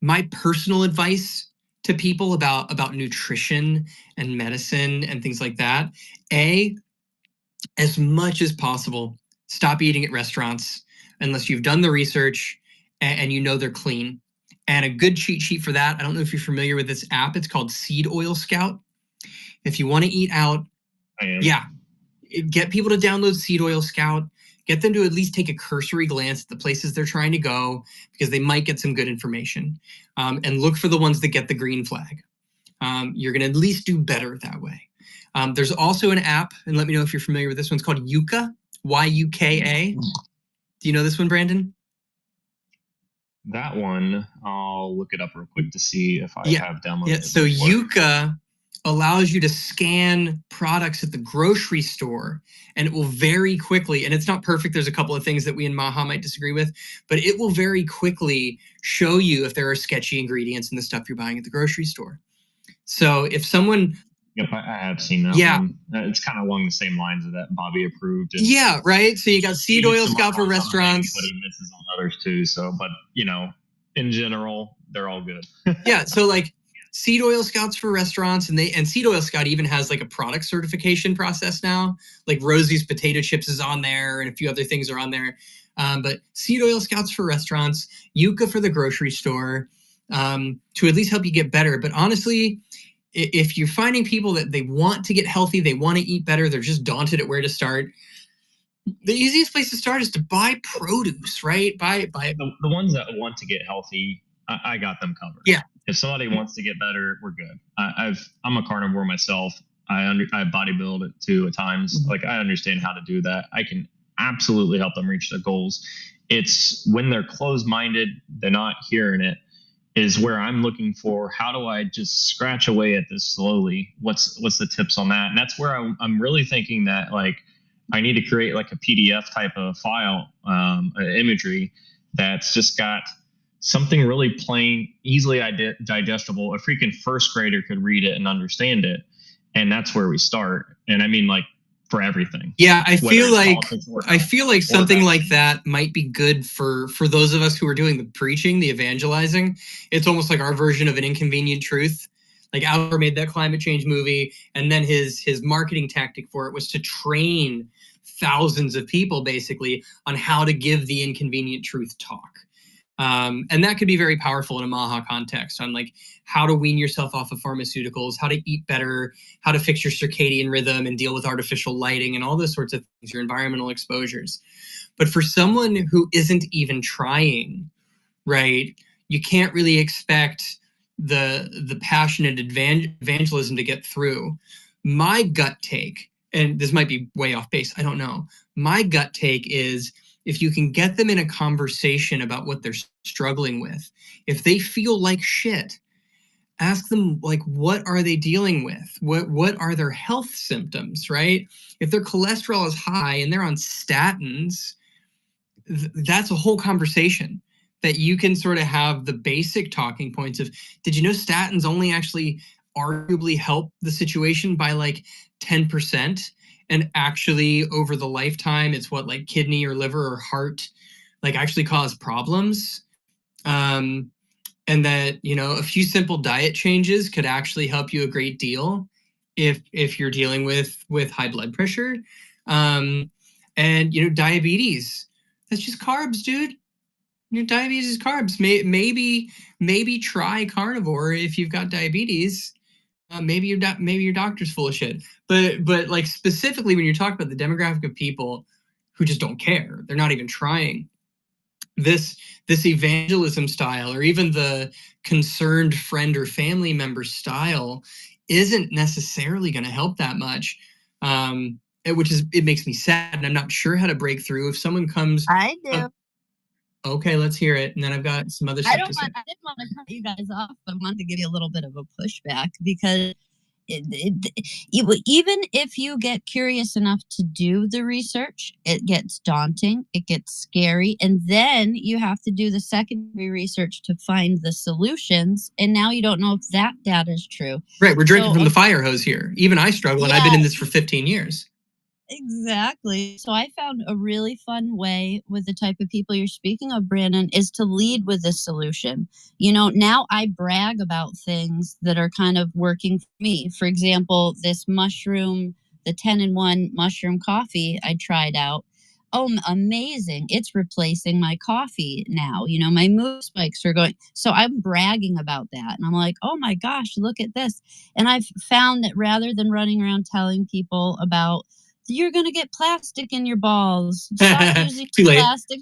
[SPEAKER 1] My personal advice to people about nutrition and medicine and things like that, as much as possible, stop eating at restaurants unless you've done the research and you know they're clean. And a good cheat sheet for that, I don't know if you're familiar with this app, it's called Seed Oil Scout. If you want to eat out, get people to download Seed Oil Scout, get them to at least take a cursory glance at the places they're trying to go, because they might get some good information. And look for the ones that get the green flag. You're going to at least do better that way. There's also an app, and let me know if you're familiar with this one. It's called Yuka, Y-U-K-A. Do you know this one, Brandon?
[SPEAKER 8] That one, I'll look it up real quick to see if I have downloaded it.
[SPEAKER 1] So Yuka allows you to scan products at the grocery store, and it will very quickly, and it's not perfect, there's a couple of things that we in MAHA might disagree with, but it will very quickly show you if there are sketchy ingredients in the stuff you're buying at the grocery store. So if someone...
[SPEAKER 8] Yep, I have seen that one. It's kind of along the same lines of that Bobby approved. And
[SPEAKER 1] yeah, right? So you got Seed Oil Scout for restaurants.
[SPEAKER 8] But he misses on others too. So, but, in general, they're all good.
[SPEAKER 1] Yeah, so like Seed Oil Scouts for restaurants, and Seed Oil Scout even has like a product certification process now. Like Rosie's potato chips is on there, and a few other things are on there. But Seed Oil Scouts for restaurants, Yuka for the grocery store, to at least help you get better. But honestly, if you're finding people that they want to get healthy, they want to eat better, they're just daunted at where to start, the easiest place to start is to buy produce, right? Buy
[SPEAKER 8] the ones that want to get healthy, I got them covered.
[SPEAKER 1] Yeah.
[SPEAKER 8] If somebody wants to get better, we're good. I'm a carnivore myself. I bodybuild it too at times. Mm-hmm. Like, I understand how to do that. I can absolutely help them reach their goals. It's when they're closed-minded, they're not hearing it, is where I'm looking for, how do I just scratch away at this slowly? What's the tips on that? And that's where I'm really thinking that, like, I need to create like a PDF type of file, imagery that's just got something really plain, easily digestible. A freaking first grader could read it and understand it. And that's where we start. And I mean, like, for everything.
[SPEAKER 1] Yeah, I feel like something like that might be good for those of us who are doing the preaching, the evangelizing. It's almost like our version of an Inconvenient Truth. Like, Albert made that climate change movie, and then his marketing tactic for it was to train thousands of people basically on how to give the inconvenient truth talk. And that could be very powerful in a MAHA context on like how to wean yourself off of pharmaceuticals, how to eat better, how to fix your circadian rhythm and deal with artificial lighting and all those sorts of things, your environmental exposures. But for someone who isn't even trying, right, you can't really expect the passionate evangelism to get through. My gut take, and this might be way off base, I don't know. My gut take is if you can get them in a conversation about what they're struggling with, if they feel like shit, ask them, like, what are they dealing with? What are their health symptoms, right? If their cholesterol is high and they're on statins, that's a whole conversation that you can sort of have the basic talking points of, did you know statins only actually arguably help the situation by like 10%? And actually over the lifetime, it's what, like kidney or liver or heart, like actually cause problems. And that, you know, a few simple diet changes could actually help you a great deal if you're dealing with high blood pressure. And, you know, diabetes, that's just carbs, dude. You know, diabetes is carbs. Maybe try carnivore if you've got diabetes. Maybe your doctor's full of shit. But like specifically when you're talking about the demographic of people who just don't care, they're not even trying. This evangelism style, or even the concerned friend or family member style, isn't necessarily going to help that much. It makes me sad, and I'm not sure how to break through. If someone comes,
[SPEAKER 4] I do.
[SPEAKER 1] Okay, let's hear it, and then I've got some other stuff to say.
[SPEAKER 4] I didn't want to cut you guys off, but I wanted to give you a little bit of a pushback because even if you get curious enough to do the research, it gets daunting, it gets scary, and then you have to do the secondary research to find the solutions, and now you don't know if that data is true.
[SPEAKER 1] Right, we're drinking from the fire hose here. Even I struggle, and I've been in this for 15 years.
[SPEAKER 4] Exactly. So I found a really fun way with the type of people you're speaking of, Brandon, is to lead with a solution. You know, now I brag about things that are kind of working for me. For example, this mushroom, the 10-in-1 mushroom coffee I tried out. Oh, amazing. It's replacing my coffee now. You know, my mood spikes are going. So I'm bragging about that. And I'm like, oh my gosh, look at this. And I've found that rather than running around telling people about, you're going to get plastic in your balls, stop using plastic